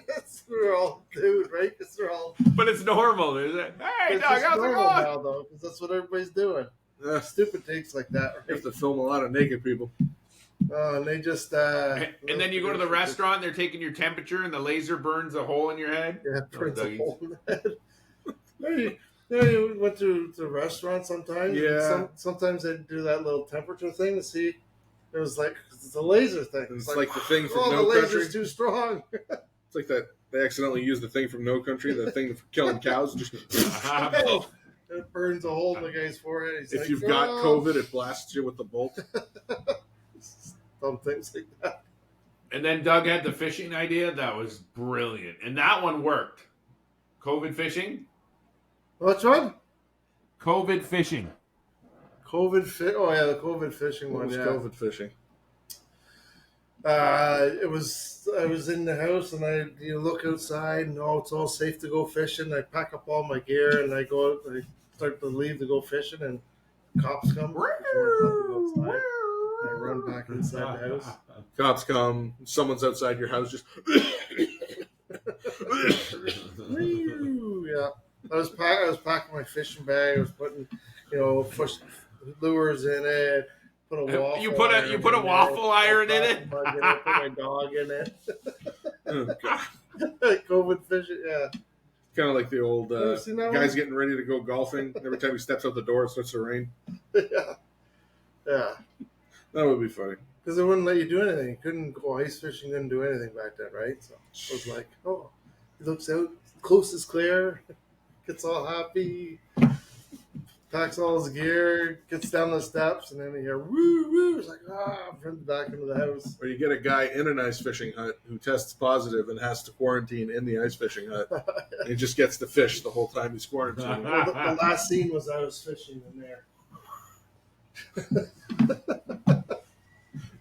We're all nude, right? Because they're all. But it's normal, isn't it? Hey, It's Doug, just how's it normal going? now, though, because that's what everybody's doing. You Stupid takes like that, right? have to film a lot of naked people. And they just. And then you go to the restaurant, they're taking your temperature, and the laser burns a hole in your head. Yeah, burns a Dougie. hole in the head. You went to the restaurant sometimes. Yeah. Sometimes they do that little temperature thing to see. It was like, it's a laser thing. It's like the thing from oh, No the Country. laser's too strong. It's like that they accidentally used the thing from No Country, the thing for killing cows. Just It burns a hole in the guy's forehead. He's if like, you've got "Oh." COVID, it blasts you with the bolt. Some things like that. And then Doug had the fishing idea. That was brilliant. And that one worked. COVID fishing? Which one? COVID fishing. Oh yeah, the COVID fishing What one. was Yeah. COVID fishing? I was in the house and you look outside and it's all safe to go fishing. I pack up all my gear and I go out and I start to leave to go fishing and cops come. I run back inside the house. Cops come. Someone's outside your house just. Yeah. I was packing my fishing bag. I was putting, fish lures in it. Put a waffle. You put a waffle iron in it. Put my dog in it. Oh, God. COVID fishing. Yeah. Kind of like the old guys one? getting ready to go golfing. Every time he steps out the door, it starts to rain. Yeah. Yeah. That would be funny. Because they wouldn't let you do anything. You couldn't go ice fishing, couldn't do anything back then, right? So I was like, he looks out, coast is clear, gets all happy, packs all his gear, gets down the steps, and then you hear woo woo. It's like runs back into the house. Or you get a guy in an ice fishing hut who tests positive and has to quarantine in the ice fishing hut. And he just gets to fish the whole time he's quarantined. Well, the last scene was I was fishing in there.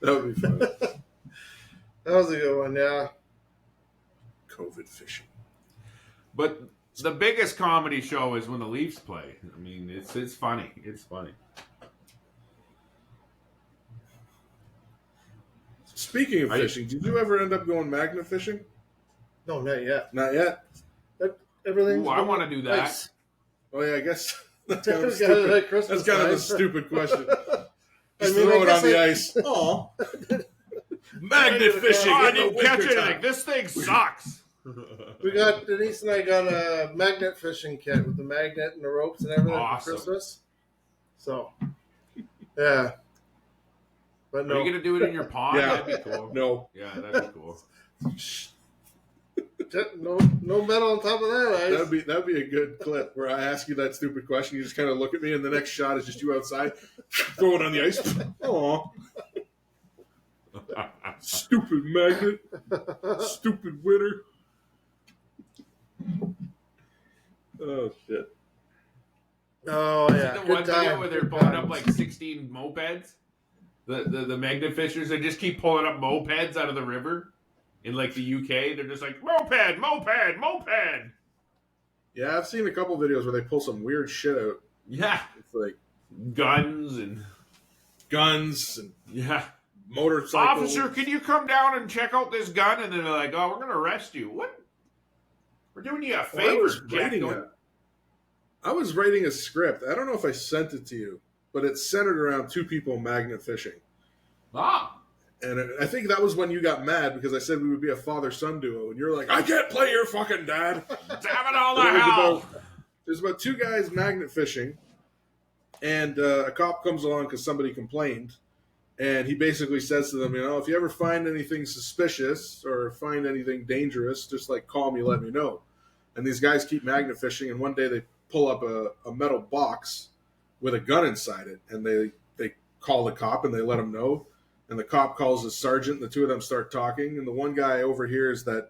That would be fun. That was a good one, yeah. COVID fishing. But the biggest comedy show is when the Leafs play. I mean, it's funny. It's funny. Speaking of fishing, did you ever end up going magnet fishing? No, not yet. Not yet. Everything's. Ooh, I want to do that. nice. Oh yeah, I guess that's kind of That's stupid. Christmas That's kind of a time. stupid question. I Just mean, throw I it guess on the ice. Oh, magnet fishing! I I didn't catch anything. This thing sucks. Denise and I got a magnet fishing kit with the magnet and the ropes and everything Awesome. for Christmas. So, yeah. But Are no. you gonna do it in your pond? Yeah. That'd be cool. No. Yeah, that'd be cool. No metal on top of that. That'd be a good clip where I ask you that stupid question. You just kind of look at me, and the next shot is just you outside, throw it on the ice. Aw. Stupid magnet. Stupid winner. Oh, shit. Oh, yeah. The Good one video time. where they're Good pulling times. up like 16 mopeds. The magnet fishers, they just keep pulling up mopeds out of the river. In like the UK, they're just like moped. Yeah, I've seen a couple videos where they pull some weird shit out. Yeah, It's like guns and yeah. motorcycles. Officer, can you come down and check out this gun? And then they're like, "Oh, we're gonna arrest you." What? We're doing you a favor. I was writing a script. I don't know if I sent it to you, but it's centered around two people magnet fishing. Ah. And I think that was when you got mad because I said we would be a father-son duo, and you're like, "I can't play your fucking dad." Damn it all to But hell. there's about two guys magnet fishing, and a cop comes along because somebody complained, and he basically says to them, if you ever find anything suspicious or find anything dangerous, just like call me, let me know. And these guys keep magnet fishing, and one day they pull up a metal box with a gun inside it, and they call the cop and they let him know. And the cop calls his sergeant, and the two of them start talking. And the one guy overhears that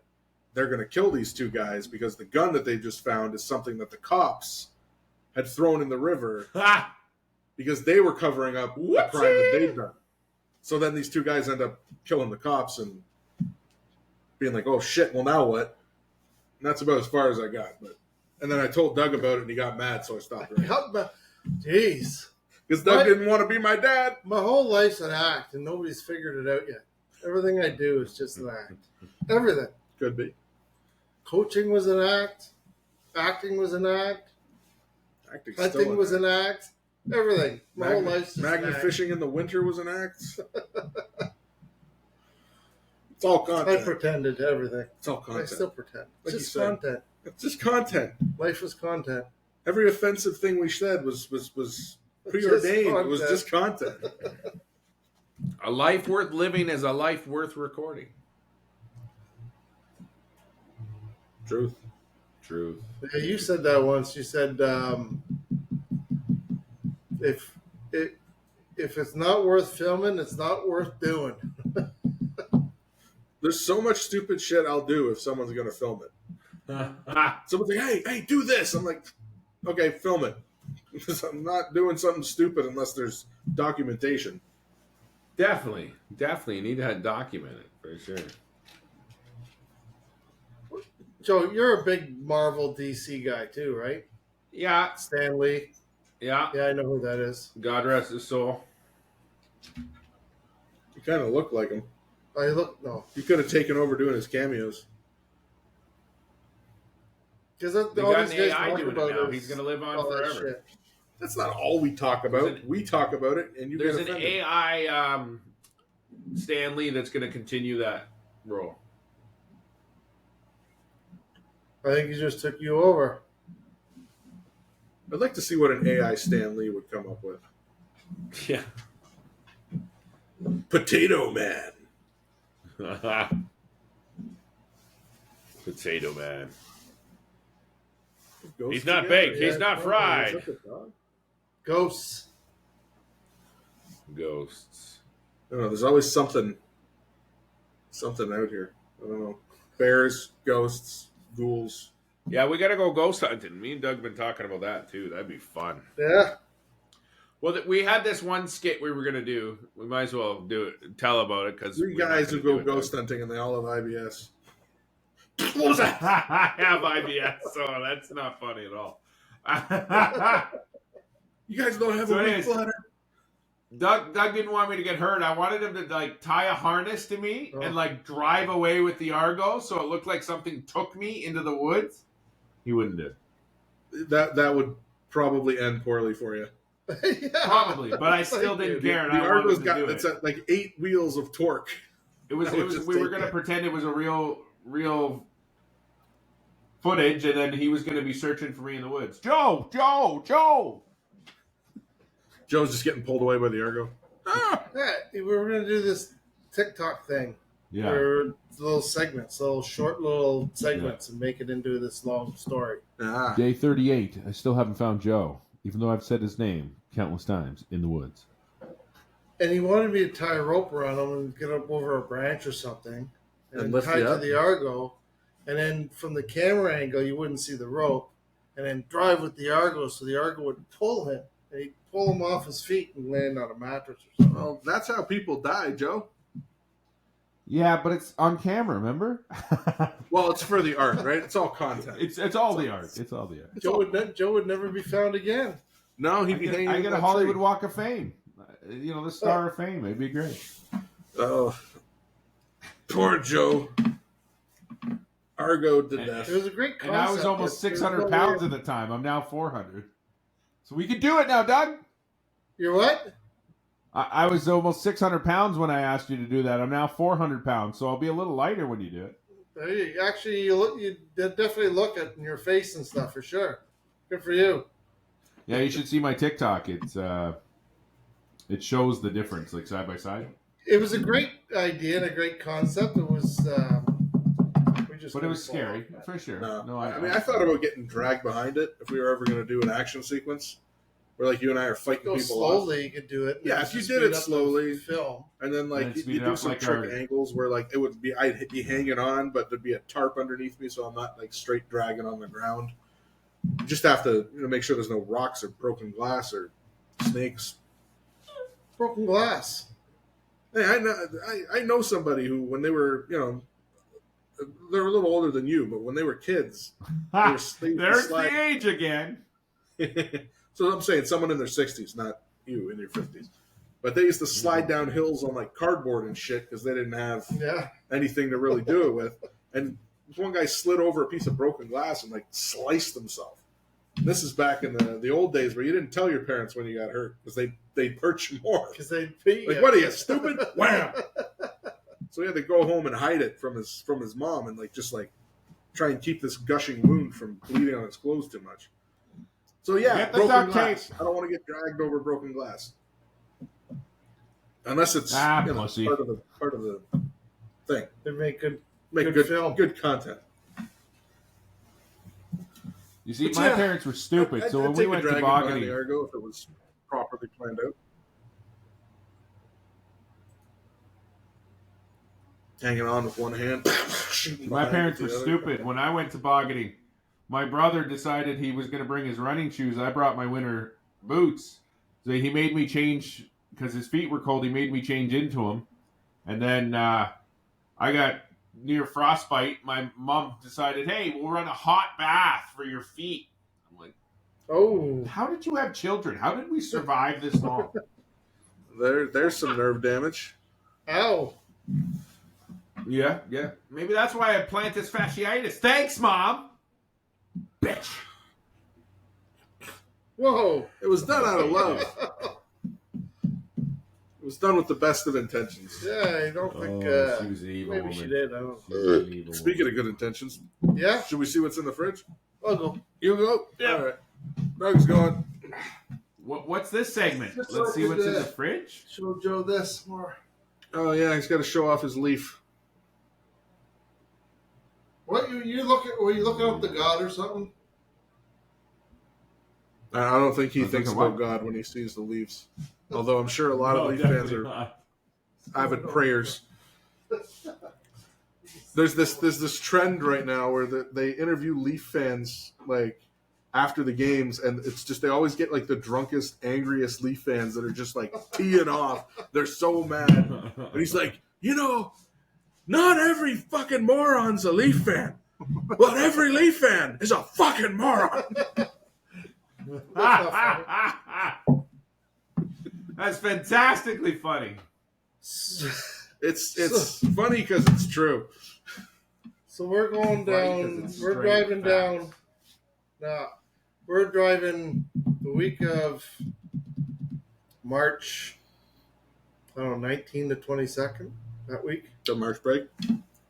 they're going to kill these two guys because the gun that they just found is something that the cops had thrown in the river Ah. because they were covering up the Whoopsie. crime that they'd done. So then these two guys end up killing the cops and being like, "Oh shit! Well, now what?" And that's about as far as I got. And then I told Doug about it, and he got mad, so I stopped. Jeez. Because Doug didn't want to be my dad. My whole life's an act, and nobody's figured it out yet. Everything I do is just an act. Everything. Could be. Coaching was an act. Acting was an act. Acting's Hunting still was an act. Everything. My whole life's just magnet an act. fishing in the winter was an act. It's all I content. pretended everything. It's all I content. still pretend. Like It's just you said. content. It's just content. Life is content. Every offensive thing we said was preordained. Just It was content. just content. A life worth living is a life worth recording. Truth. Yeah, you said that once. You said if it's not worth filming, it's not worth doing. There's so much stupid shit I'll do if someone's going to film it. Someone's like, hey, do this. I'm like, okay, film it. Because I'm not doing something stupid unless there's documentation. Definitely. You need to document it for sure. Joe, you're a big Marvel DC guy too, right? Yeah. Stan Lee. Yeah. Yeah, I know who that is. God rest his soul. You kind of look like him. No. You could have taken over doing his cameos. Because They all got these an guys AI talk doing it about now. is He's going to live on all that forever. shit. That's not all we talk about. We talk about it, and you There's get an offended. AI Stan Lee that's going to continue that role. I think he just took you over. I'd like to see what an AI Stan Lee would come up with. Yeah. Potato Man. Potato Man. Ghosts He's not together. baked. He's not Is fried. that the dog? Ghosts. Ghosts. I don't know. There's always something out here. I don't know. Bears, ghosts, ghouls. Yeah, we got to go ghost hunting. Me and Doug have been talking about that too. That'd be fun. Yeah. Well, we had this one skit we were going to do. We might as well do it. Tell about it because Three guys who go ghost hunting, and they all have IBS. What was that? I have IBS, so that's not funny at all. You guys don't have So a it weak is. bladder? Doug didn't want me to get hurt. I wanted him to tie a harness to me and drive away with the Argo, so it looked like something took me into the woods. He wouldn't do it. That would probably end poorly for you. Yeah. Probably, but I still didn't care. And The I wanted Argo's him to got do it's it. at like 8 wheels of torque. It was. That would just We were take going to it. pretend it was a real footage, and then he was going to be searching for me in the woods. Joe. Joe's just getting pulled away by the Argo. Yeah, we were going to do this TikTok thing. Yeah. Or little segments, short little segments, and make it into this long story. Ah. Day 38. I still haven't found Joe, even though I've said his name countless times in the woods. And he wanted me to tie a rope around him and get up over a branch or something, and lift tie you to up? the Argo. And then from the camera angle, you wouldn't see the rope, and then drive with the Argo, so the Argo would pull him, and he'd pull him off his feet and land on a mattress or something. Well, that's how people die, Joe. Yeah, but it's on camera, remember? Well, it's for the art, right? It's all content. It's all the art. It's all the art. Joe would never be found again. No, he'd be hanging. I in get a that Hollywood tree. Walk of Fame. The Star of Fame. It'd be great. Oh, poor Joe. Argo to death. It was a great concept. And I was almost 600 pounds at the time. I'm now 400. So we could do it now, Doug. You're what? I was almost 600 pounds when I asked you to do that. I'm now 400 pounds, so I'll be a little lighter when you do it. Actually, you definitely look at in your face and stuff for sure. Good for you. Yeah, you should see my TikTok. It shows the difference, like side by side. It was a great idea and a great concept. It was, But it was scary, for sure. No, I thought about getting dragged behind it if we were ever going to do an action sequence where, like, you and I are fighting go people slowly. off. You could do it. Yeah, if you did it slowly, film, and then like And you speed it do up some like trick our- angles where like I'd be hanging on, but there'd be a tarp underneath me, so I'm not like straight dragging on the ground. You just have to make sure there's no rocks or broken glass or snakes. broken glass. Hey, I know somebody who, when they were, they're a little older than you, but when they were kids, There's the age again. So I'm saying someone in their 60s, not you in your 50s. But they used to slide down hills on like cardboard and shit because they didn't have anything to really do it with. And this one guy slid over a piece of broken glass and like sliced himself. This is back in the old days where you didn't tell your parents when you got hurt because they'd hurt you more. Because they'd beat Like, you. what are you, stupid? Wham! So he had to go home and hide it from his mom and just try and keep this gushing wound from bleeding on his clothes too much. So yeah, Get the broken duct glass. tape. I don't want to get dragged over broken glass, unless it's pussy. part of the thing. They make good Make film. good content. You see, But my yeah, parents were stupid, so when we went behind the tobogganing, Argo if it was properly planned out. Hanging on with one hand. my parents were stupid. When I went tobogganing, my brother decided he was going to bring his running shoes. I brought my winter boots. So he made me change because his feet were cold, he made me change into them. And then I got near frostbite. My mom decided, hey, we'll run a hot bath for your feet. I'm like, Oh, how did you have children? How did we survive this long? There's some nerve damage. ow. Yeah. Maybe that's why I have plantar fasciitis. Thanks, Mom. Bitch. Whoa. It was done out of love. It was done with the best of intentions. Yeah, I don't think. She was an evil maybe woman. she did. I don't She was an evil Speaking woman. of good intentions, Yeah, should we see what's in the fridge? I'll go. You go. Yeah. All right. Doug's going. What's this segment? Just Let's like see what's in the that. fridge. Show Joe this more. Oh yeah, he's got to show off his leaf. What you looking? Were you looking up the God or something? I don't think he Looking thinks at what? about God when he sees the leaves. Although I'm sure a lot of Leaf fans are avid prayers. There's this trend right now where they interview Leaf fans like after the games, and it's just they always get like the drunkest, angriest Leaf fans that are just like teeing off. They're so mad, and he's like, not every fucking moron's a Leaf fan, but every Leaf fan is a fucking moron. That's fantastically funny. It's funny because it's true. So we're going Funny 'cause down. it's We're straight driving facts. down. Now we're driving the week of March. I don't know, 19 to 22nd that week. The March break.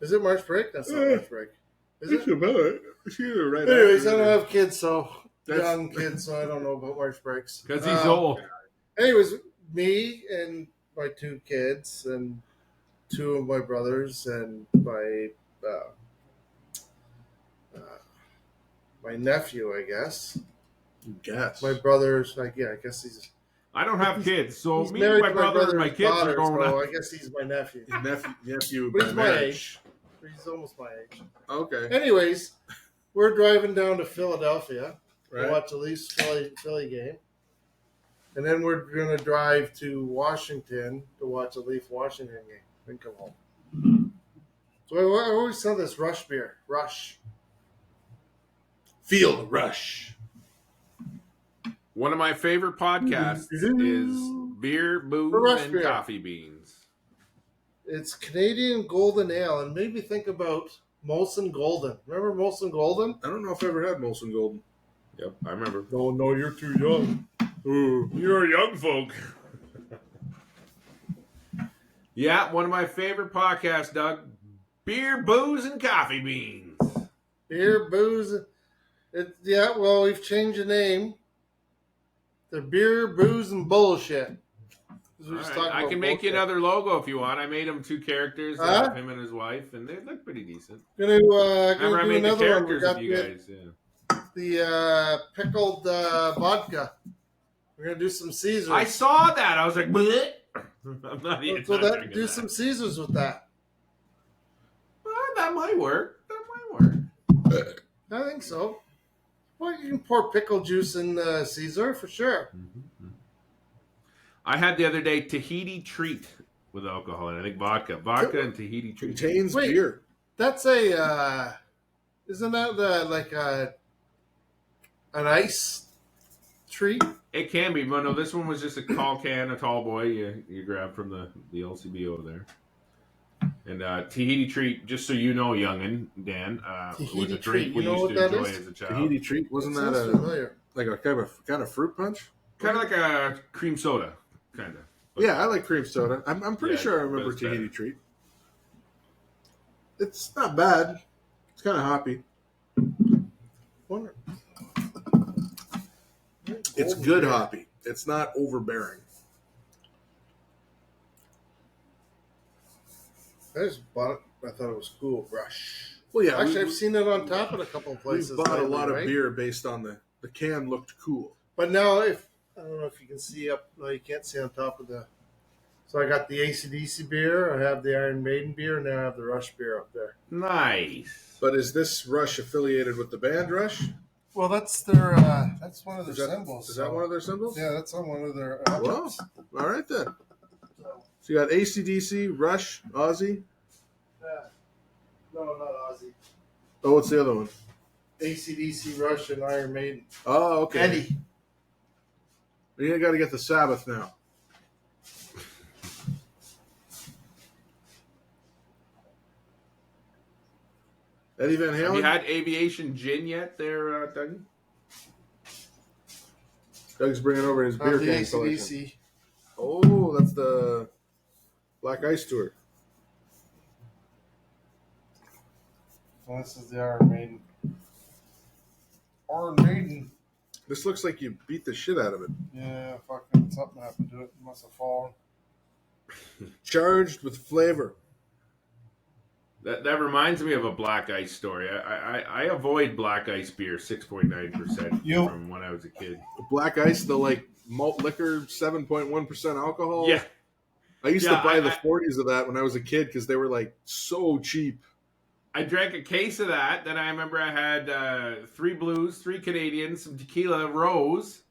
Is it March break? That's not March break. Is it? about it. It's either right Anyways, I after don't have kids, so That's- young kids, so I don't know about March breaks. Because he's old. Anyways, me and my two kids and two of my brothers and my nephew, I guess. Guess. My brother's I guess he's I don't have kids, so he's me and married my to brother and my brother's kids daughter, are going so out. I guess he's my nephew. His nephew But by he's my marriage. age. He's almost my age. Okay. Anyways, we're driving down to Philadelphia to Right. watch the Leafs Philly game. And then we're going to drive to Washington to watch the Leaf Washington game and come home. So I always sell this Rush beer. Rush. Feel the rush. One of my favorite podcasts is Beer, Booze, Rush and beer. Coffee Beans. It's Canadian Golden Ale, and made me think about Molson Golden. Remember Molson Golden? I don't know if I ever had Molson Golden. Yep, I remember. No, you're too young. You're a young folk. Yeah, one of my favorite podcasts, Doug. Beer, Booze, and Coffee Beans. Beer, booze. Well, we've changed the name. The Beer, Booze, and Bullshit. All right, I can make you another logo if you want. I made him two characters, Huh? him and his wife, and they look pretty decent. Gonna Remember, I do made the another one. We characters of got you guys. Yeah. the pickled vodka. We're gonna do some Caesars. I saw that. I was like, bleh. I'm not even So touching do that. some Caesars with that. Well, that might work. That might work. I think so. Well, you can pour pickle juice in Caesar for sure. I had the other day Tahiti treat with alcohol, and I think vodka and Tahiti treat. Contains Wait. beer. That's a isn't that like an ice treat? It can be, but no, this one was just a tall can, a tall boy you grab from the LCB over there. And Tahiti treat, just so you know, youngin, Dan, was Tahiti a treat, drink you we know used what to that enjoy is? as a child. Tahiti treat. Wasn't Sounds that familiar? like a kind of fruit punch? Kind of like a cream soda, kind of. Yeah, I like cream soda. I'm pretty Yeah, sure I but remember it's better. Tahiti treat. It's not bad. It's kind of hoppy. Wonder. It's good hoppy. It's not overbearing. I just bought it. I thought it was cool. Rush. Well, yeah. Actually, I've seen it on top at a couple of places. We bought a lately, lot of right? beer based on the can looked cool. But now, I don't know if you can see up. No, you can't see on top of the. So I got the AC/DC beer. I have the Iron Maiden beer, and now I have the Rush beer up there. Nice. But is this Rush affiliated with the band Rush? Well, that's their. That's one of their symbols. Is that one of their symbols? Yeah, that's on one of their. Well, all right then. So you got AC/DC, Rush, Ozzy. Yeah. No, not Ozzy. Oh, what's the other one? AC/DC, Rush, and Iron Maiden. Oh, okay. Eddie. You got to get the Sabbath now. Eddie Van Halen. Have you had aviation gin yet, there, Doug? Doug's bringing over his beer The can collection. AC/DC. Oh, that's the Black Ice Tour. Well, this is the Iron Maiden. Iron Maiden. This looks like you beat the shit out of it. Yeah, fucking something happened to it. It must have fallen. Charged with flavor. That reminds me of a Black Ice story. I avoid Black Ice beer, 6.9% from when I was a kid. Black Ice, the like malt liquor, 7.1% alcohol. Yeah. I used to buy the 40s of that when I was a kid because they were like so cheap. I drank a case of that. Then I remember I had 3 blues, 3 Canadians, some tequila, rose.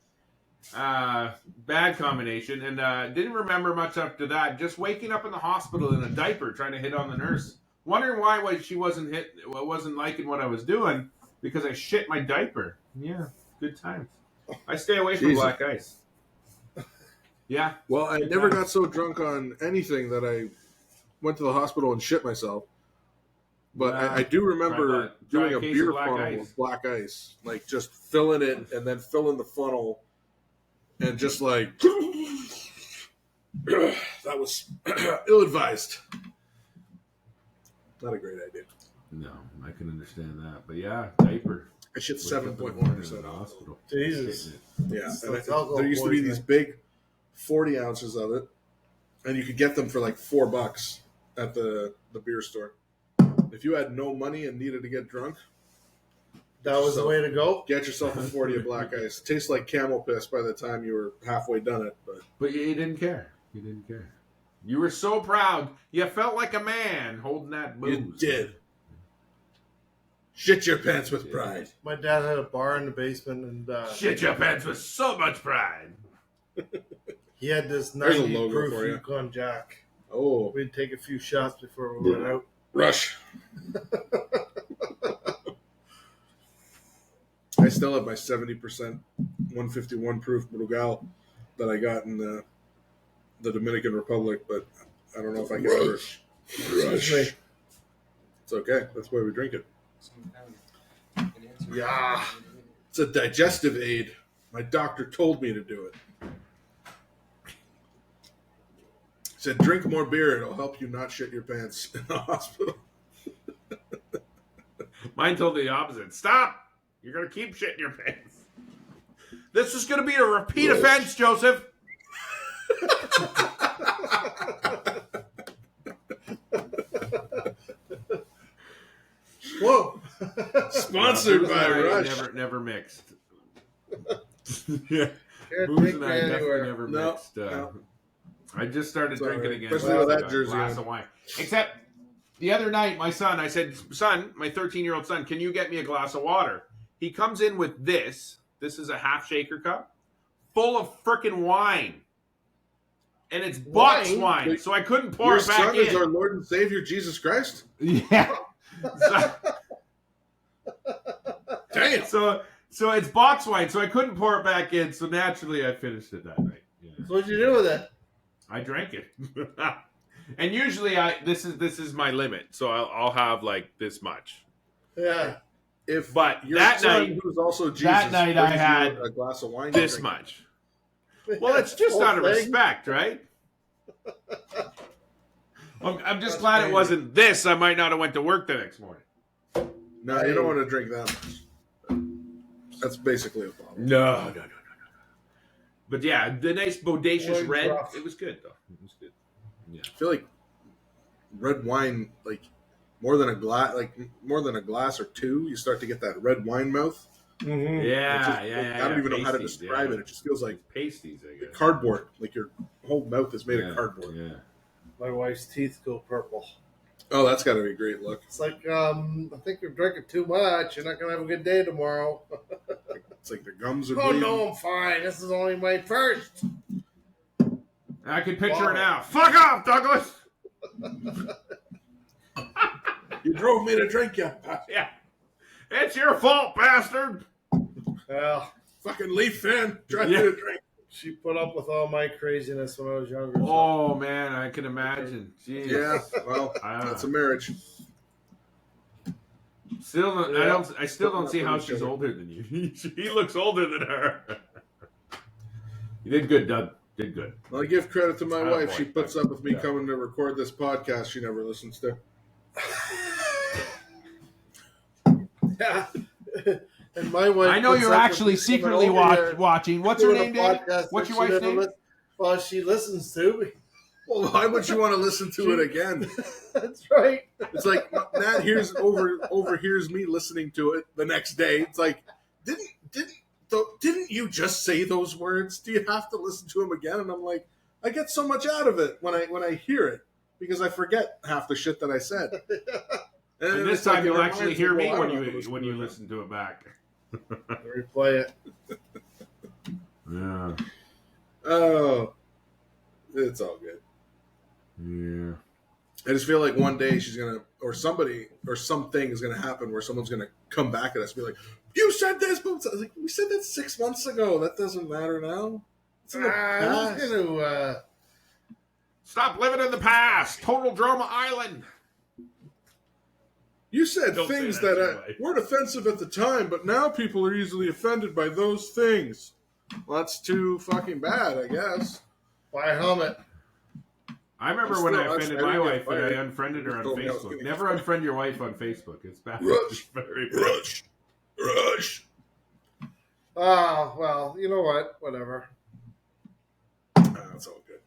Bad combination. And didn't remember much after that. Just waking up in the hospital in a diaper trying to hit on the nurse. Wondering why she wasn't liking what I was doing because I shit my diaper. Yeah, good times. I stay away from Black Ice. Yeah. Well, I never got so drunk on anything that I went to the hospital and shit myself. But I do remember doing a beer funnel with Black Ice. Like just filling it and then filling the funnel and just like that was ill-advised. Not a great idea. No, I can understand that. But yeah, diaper. I shit 7.1% in the hospital. Jesus. Yeah. And there used to be these big 40 ounces of it. And you could get them for like $4 at the beer store. If you had no money and needed to get drunk, that was the way to go. Get yourself a 40 of Black Ice. It tastes like camel piss by the time you were halfway done it. But you didn't care. You didn't care. You were so proud. You felt like a man holding that booze. You did. Shit your pants with pride. My dad had a bar in the basement and shit your pants with so much pride. He had this 90 proof Yukon Jack. Oh. We'd take a few shots before we went out. Rush. I still have my 70% 151 proof Brugal that I got in the Dominican Republic, but I don't know if I can ever. Rush. It's okay. That's why we drink it. Yeah. It's a digestive aid. My doctor told me to do it. He said, drink more beer. It'll help you not shit your pants in the hospital. Mine told me the opposite. Stop! You're going to keep shitting your pants. This is going to be a repeat offense, Joseph. Whoa! Sponsored by Rush. Never mixed. Yeah. Booze and I definitely never mixed. No. I just started drinking again. Especially with that jersey glass of wine. Except the other night, my son, I said, son, my 13-year-old son, can you get me a glass of water? He comes in with this. This is a half shaker cup full of frickin' wine. And it's box wine, so I couldn't pour it back in. Your son is our Lord and Savior, Jesus Christ? Yeah. Damn. So it's box wine, so I couldn't pour it back in, so naturally I finished it that night. Yeah. So what'd you do with it? I drank it. And usually this is my limit, so I'll have like this much. Yeah. But your that son, night, who's also Jesus, that night I had a glass of wine. This much. Well, it's just out of respect, right? I'm just glad it wasn't this. I might not have went to work the next morning. No, you don't want to drink that much. That's basically a bottle. No. But yeah, the nice bodacious red. It was good though. It was good. Yeah. I feel like red wine, like more than a glass or two, you start to get that red wine mouth. Mm-hmm. Yeah. I don't even know how to describe it. It just feels like pasties, I guess. Cardboard. Like your whole mouth is made of cardboard. Yeah. My wife's teeth go purple. Oh, that's got to be a great look. It's like, I think you're drinking too much. You're not going to have a good day tomorrow. It's like the gums are Oh, bleeding. no, I'm fine. This is only my first. I can picture it now. Fuck off, Douglas! You drove me to drink you. Yeah. It's your fault, bastard! Well, Fucking Leaf fan. Drive Yeah. me to drink. she put up with all my craziness when I was younger. so- Oh, man, I can imagine. Jeez. Yeah, well, that's a marriage. Still, I still don't see how Each she's other. older than you. He looks older than her. You did good, Doug. Did good. Well, I give credit to my Oh, wife. boy. She puts up with me Yeah. coming to record this podcast she never listens to. Yeah. And my wife. I know puts you're up with actually me secretly coming over here watching. What's her doing name, a Dave? podcast What's that your she wife's never name? Well, she listens to me. Well, why would you want to listen to it again? That's right. It's like Matt overhears me listening to it the next day. It's like, didn't you just say those words? Do you have to listen to them again? And I'm like, I get so much out of it when I hear it because I forget half the shit that I said. And this it's like time it you'll reminds actually hear me well, I when don't have to you when to you it. listen to it back. Replay it. Yeah. Oh, it's all good. Yeah. I just feel like one day she's gonna, or somebody, or something is gonna happen where someone's gonna come back at us and be like, "You said this," but I was like, "We said that 6 months ago. That doesn't matter now. It's in the I'm past." gonna. Stop living in the past. Total Drama Island. You said Don't say things that that to your wife. weren't offensive at the time, but now people are easily offended by those things. Well, that's too fucking bad, I guess. Buy a helmet. I remember I'm when still- I offended I my didn't get wife and I fired. unfriended her on Told me I was Facebook. gonna Never get unfriend your wife on Facebook. It's bad. Rush. It's very bad. Rush. Ah, well, you know what? Whatever. That's all good.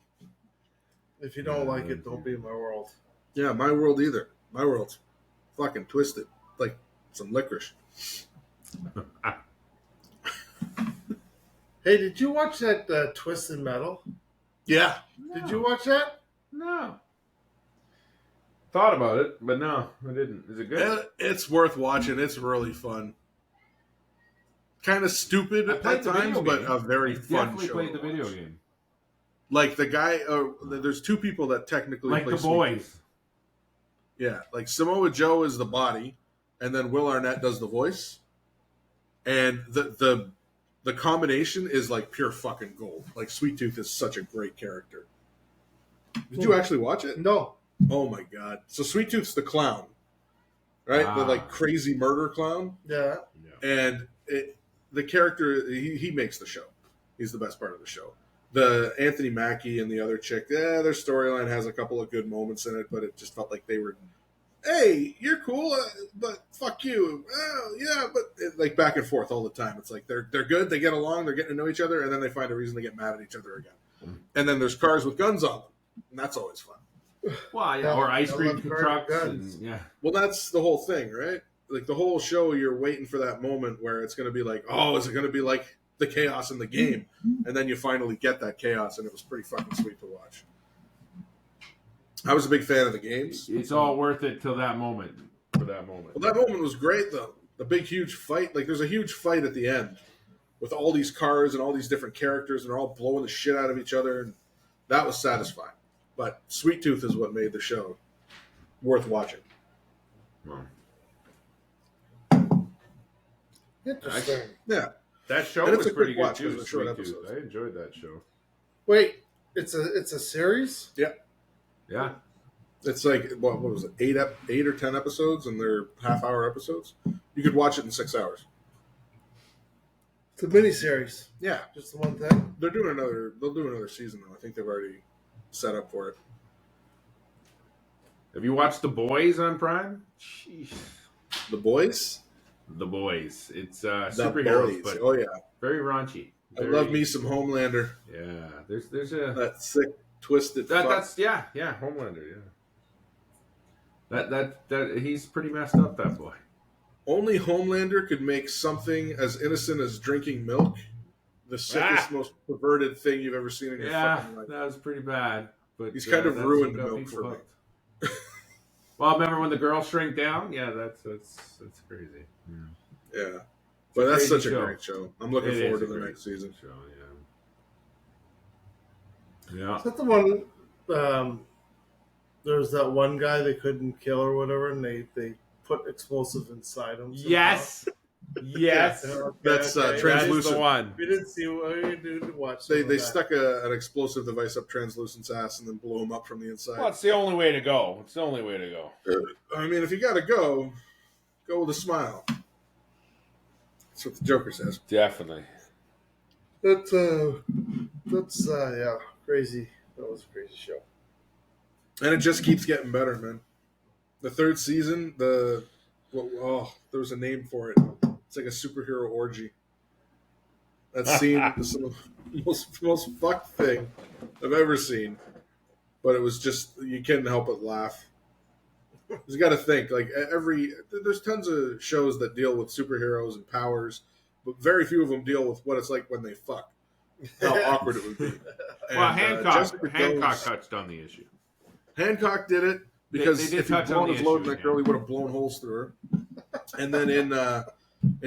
If you don't like it, don't be in my world. Yeah, my world either. My world's fucking twisted, like some licorice. Hey, did you watch that Twisted Metal? Yeah, Did you watch that? No. Thought about it, but no, I didn't. Is it good? it's worth watching. It's really fun. Kind of stupid I at played the times, video but game. a very I fun definitely show. played to the video watch. game. Like the guy, there's two people that technically Like play the Sweet boys. Tooth. Yeah, like Samoa Joe is the body, and then Will Arnett does the voice, and the combination is like pure fucking gold. Like Sweet Tooth is such a great character. Did you actually watch it? No. Oh my god! So Sweet Tooth's the clown, right? The Ah. like crazy murder clown, Yeah. and the character he makes the show. He's the best part of the show. The Anthony Mackie and the other chick, their storyline has a couple of good moments in it, but it just felt like they were, hey, you're cool, but fuck you. Yeah, but like back and forth all the time. It's like they're good, they get along, they're getting to know each other, and then they find a reason to get mad at each other again. And then there's cars with guns on them, and that's always fun. Well, yeah, Yeah, or ice I cream love trucks. guns. And, yeah. Well, that's the whole thing, right? Like the whole show, you're waiting for that moment where it's going to be like, oh, is it going to be like the chaos in the game? And then you finally get that chaos, and it was pretty fucking sweet to watch. I was a big fan of the games. It's all worth it till that moment. For that moment. Well, that moment was great, though. The big, huge fight. Like, there's a huge fight at the end with all these cars and all these different characters, and they're all blowing the shit out of each other, and that was satisfying. But Sweet Tooth is what made the show worth watching. Well, Interesting. Yeah. that show And it's was a quick pretty good watch, too. because they're short Sweet Tooth. episodes. I enjoyed that show. Wait, it's a series? Yeah. It's like what was it, 8 or 10 episodes, and they're half-hour episodes. You could watch it in 6 hours. It's a miniseries. Yeah, Just the one thing. they'll do another season though. I think they've already set up for it. Have you watched The Boys on Prime? Jeez. The Boys, The Boys. It's the superheroes, Boys. but Oh yeah, very raunchy. I love me some Homelander. Yeah. There's a That sick, twisted. fuck. that's yeah Homelander. Yeah. That he's pretty messed up. That boy. Only Homelander could make something as innocent as drinking milk the sickest, most perverted thing you've ever seen in your Yeah, fucking life. that was pretty bad. But He's kind of that's ruined what got milk people for me. hooked. Well, remember when the girl shrank down? Yeah, that's crazy. Yeah. But that's crazy such a show. great show. I'm looking It forward is to a the great next season. show, yeah. Is that the one? There was that one guy they couldn't kill or whatever, and they put explosive inside him. somehow. Yes. Yes. That's That is translucent. the one. We didn't see what we do to watch. They stuck an explosive device up Translucent's ass and then blew him up from the inside. Well, it's the only way to go. It's the only way to go. I mean, if you got to go with a smile. That's what the Joker says. Definitely. That's yeah, crazy. That was a crazy show. And it just keeps getting better, man. The third season, there was a name for it. It's like a superhero orgy. That scene is the most fucked thing I've ever seen. But it was just, you couldn't help but laugh. You got to think, like, there's tons of shows that deal with superheroes and powers, but very few of them deal with what it's like when they fuck. How awkward it would be. Well, And, Hancock touched on the issue. Hancock did it because they if he'd touch on blown the his load in issue, that girl, he would have blown holes through her. And then in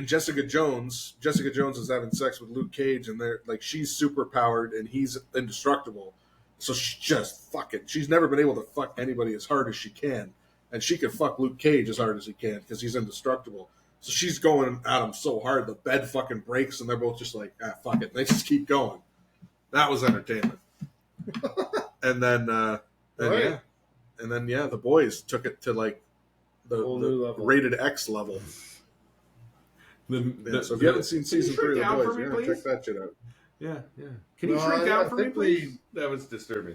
Jessica Jones is having sex with Luke Cage, and they're like, she's super powered and he's indestructible. So she's never been able to fuck anybody as hard as she can. And she could fuck Luke Cage as hard as he can because he's indestructible. So she's going at him so hard, the bed fucking breaks, and they're both just like, fuck it. They just keep going. That was entertainment. And then, the boys took it to like the rated X level. So if you haven't seen season 3 of The Boys, check that shit out. Yeah. Can you shrink down for me, please? That was disturbing.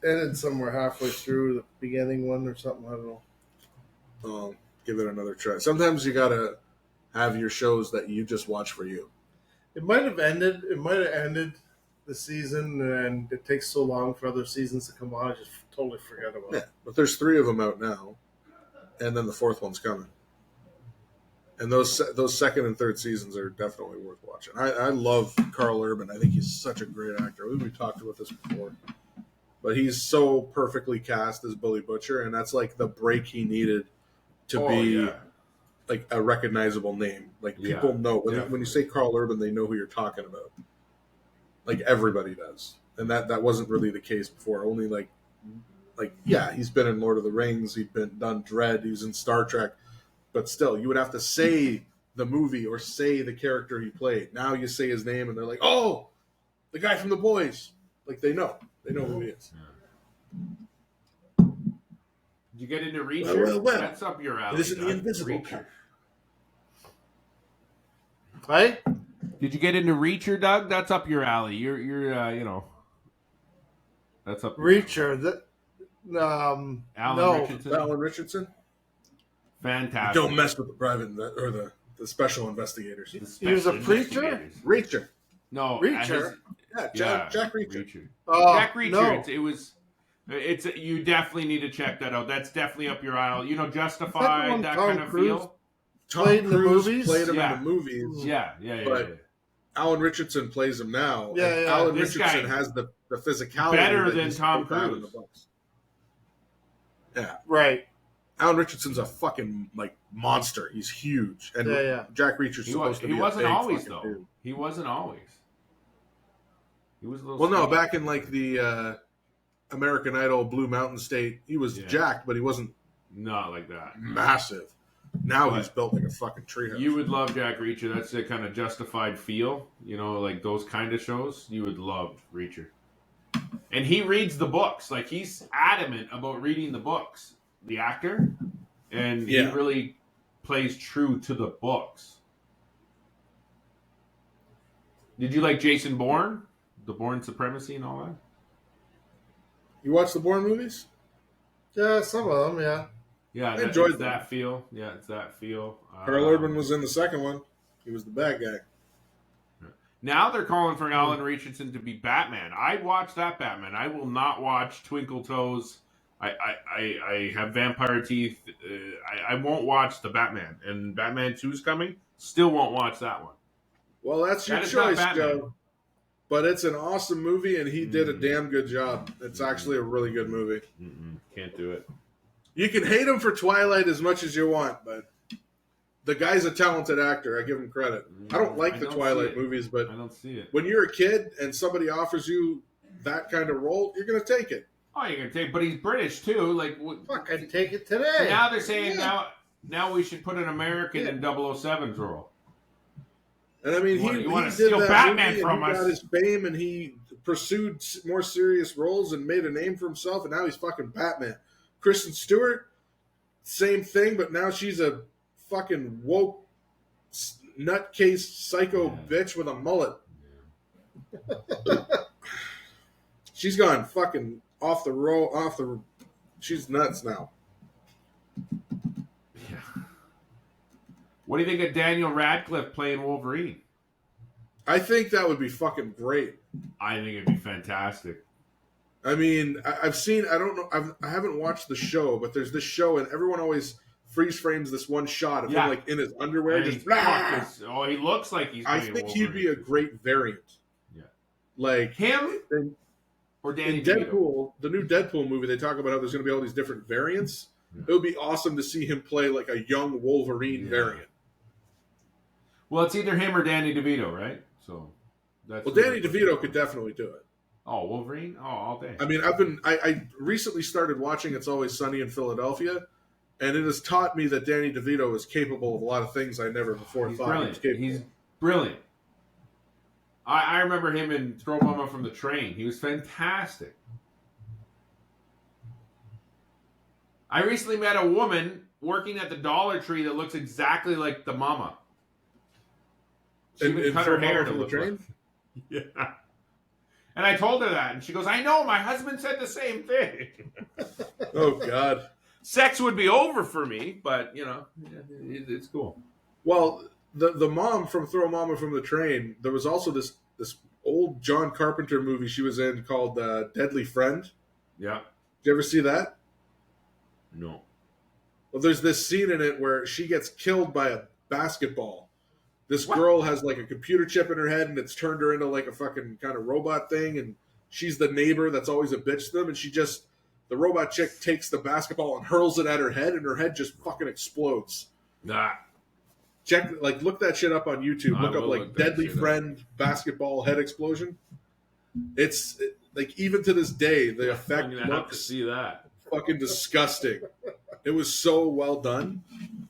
Ended somewhere halfway through the beginning one or something. I don't know. Give it another try. Sometimes you gotta have your shows that you just watch for you. It might have ended. It might have ended the season, and it takes so long for other seasons to come on. I just totally forgot about it. But there's 3 of them out now, and then the 4th one's coming. And those second and third seasons are definitely worth watching. I love Carl Urban. I think he's such a great actor. We talked about this before. But he's so perfectly cast as Billy Butcher, and that's like the break he needed to be like a recognizable name. Like people know. When you say Carl Urban, they know who you're talking about. Like everybody does. And that wasn't really the case before. Only he's been in Lord of the Rings, he'd done Dredd, he was in Star Trek. But still, you would have to say the movie or say the character he played. Now you say his name and they're like, oh, the guy from The Boys. Like they know. They know who he is. Did you get into Reacher? Well. That's up your alley. This is the Invisible Reacher. Right? Did you get into Reacher, Doug? That's up your alley. You're that's up. Reacher. Alan Richardson. Alan Richardson. Fantastic. Don't mess with the private or the special investigators. He was a preacher? Reacher. No, Reacher. Jack Reacher. Jack Reacher. No. It's you definitely need to check that out. That's definitely up your aisle. Justified, that kind of Cruise feel. Played in the movies? Played him Yeah. in the movies. Yeah. But Alan Richardson plays him now. Yeah. Alan This Richardson guy has the physicality better that than he's Tom supposed to have in Cruise. the books. Yeah. Right. Alan Richardson's a fucking monster. He's huge. And Jack Reacher's supposed to be he wasn't a big always fucking though. dude. He wasn't always. He was a little. Well, no, skinny. back in like the American Idol Blue Mountain State, he was jacked, but he wasn't not like that. massive. Now he's built like a fucking treehouse. You would love Jack Reacher. That's the kind of Justified feel. Like those kind of shows. You would love Reacher. And he reads the books. Like he's adamant about reading the books. The actor, and he really plays true to the books. Did you like Jason Bourne, the Bourne Supremacy, and all that? You watch the Bourne movies? Yeah, some of them, yeah. Yeah, I enjoyed that feel. Yeah, it's that feel. Carl Urban was in the second one. He was the bad guy. Now they're calling for Alan Richardson to be Batman. I'd watch that Batman. I will not watch Twinkle Toes. I have vampire teeth. I won't watch the Batman. And Batman 2 is coming. Still won't watch that one. Well, that's your choice, Joe. But it's an awesome movie, and he did a damn good job. It's actually a really good movie. Can't do it. You can hate him for Twilight as much as you want, but the guy's a talented actor. I give him credit. I don't like the Twilight movies, but I don't see it. When you're a kid and somebody offers you that kind of role, you're going to take it. Oh, you're gonna take, but he's British too. Like, fuck, I'd take it today. Now they're saying now we should put an American in 007's role. And I mean, you he want to did steal that Batman movie from and he us? got his fame, and he pursued more serious roles and made a name for himself. And now he's fucking Batman. Kristen Stewart, same thing, but now she's a fucking woke nutcase psycho bitch with a mullet. She's gone fucking off the road. She's nuts now. Yeah. What do you think of Daniel Radcliffe playing Wolverine? I think that would be fucking great. I think it'd be fantastic. I mean, I've seen. I don't know. I haven't watched the show, but there's this show, and everyone always freeze frames this one shot of him like in his underwear. And Just he looks like he's. I think he'd be a great variant. Yeah, like him or Danny in Deadpool, the new Deadpool movie. They talk about how there's going to be all these different variants. Yeah. It would be awesome to see him play like a young Wolverine variant. Well, it's either him or Danny DeVito, right? So that's Danny DeVito could definitely do it. Oh, Wolverine? Oh, all day. I mean, I recently started watching It's Always Sunny in Philadelphia, and it has taught me that Danny DeVito is capable of a lot of things I never before thought he was capable. He's brilliant. I remember him in Throw Mama from the Train. He was fantastic. I recently met a woman working at the Dollar Tree that looks exactly like the mama. She even cut her hair to look like. Yeah. And I told her that, and she goes, I know, my husband said the same thing. Oh, God. Sex would be over for me, but, you know, it's cool. Well, the mom from Throw Mama from the Train, there was also this old John Carpenter movie she was in called Deadly Friend. Yeah. Did you ever see that? No. Well, there's this scene in it where she gets killed by a basketball. This girl has like a computer chip in her head, and it's turned her into like a fucking kind of robot thing, and she's the neighbor that's always a bitch to them, and the robot chick takes the basketball and hurls it at her head, and her head just fucking explodes. Nah. Look that shit up on YouTube. Look up like Deadly Friend basketball head explosion. It's like, even to this day, the effect looks see that. Fucking disgusting. It was so well done.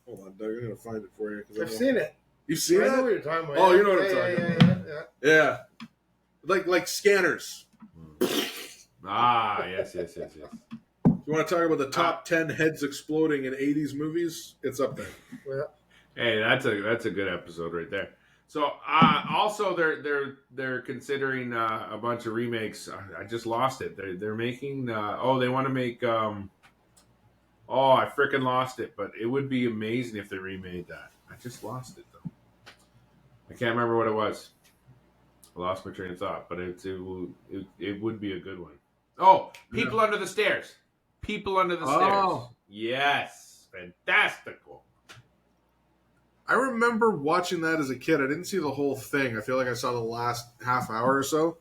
Hold on, Doug, I'm gonna find it for you. I've seen it. You've seen it? I know what you're talking about. Oh, you know what I'm talking about. Yeah. Like scanners. Ah, yes. You want to talk about the top 10 heads exploding in 80s movies? It's up there. Yeah. Hey, that's a good episode right there. So also they're considering a bunch of remakes. I just lost it. They're making they want to make I freaking lost it, but it would be amazing if they remade that. I just lost it though. I can't remember what it was. I lost my train of thought, but it would be a good one. Oh, People Under the Stairs. People Under the Stairs. Yes, fantastical. I remember watching that as a kid. I didn't see the whole thing. I feel like I saw the last half hour or so.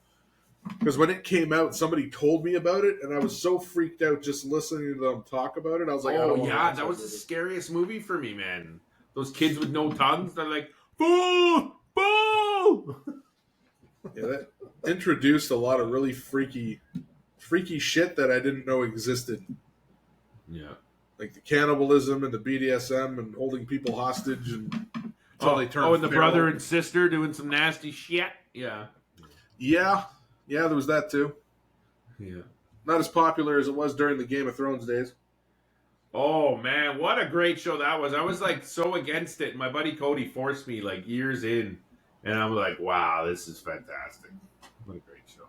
Because when it came out, somebody told me about it, and I was so freaked out just listening to them talk about it. I was like, oh, yeah, that was the scariest movie for me, man. Those kids with no tongues, they're like, boo! Boo! Yeah, that introduced a lot of really freaky shit that I didn't know existed. Yeah. Like the cannibalism and the BDSM and holding people hostage and until they turn and the brother and sister doing some nasty shit. Yeah. Yeah, there was that too. Yeah. Not as popular as it was during the Game of Thrones days. Oh man, what a great show that was. I was like so against it. My buddy Cody forced me like years in, and I'm like, wow, this is fantastic. What a great show.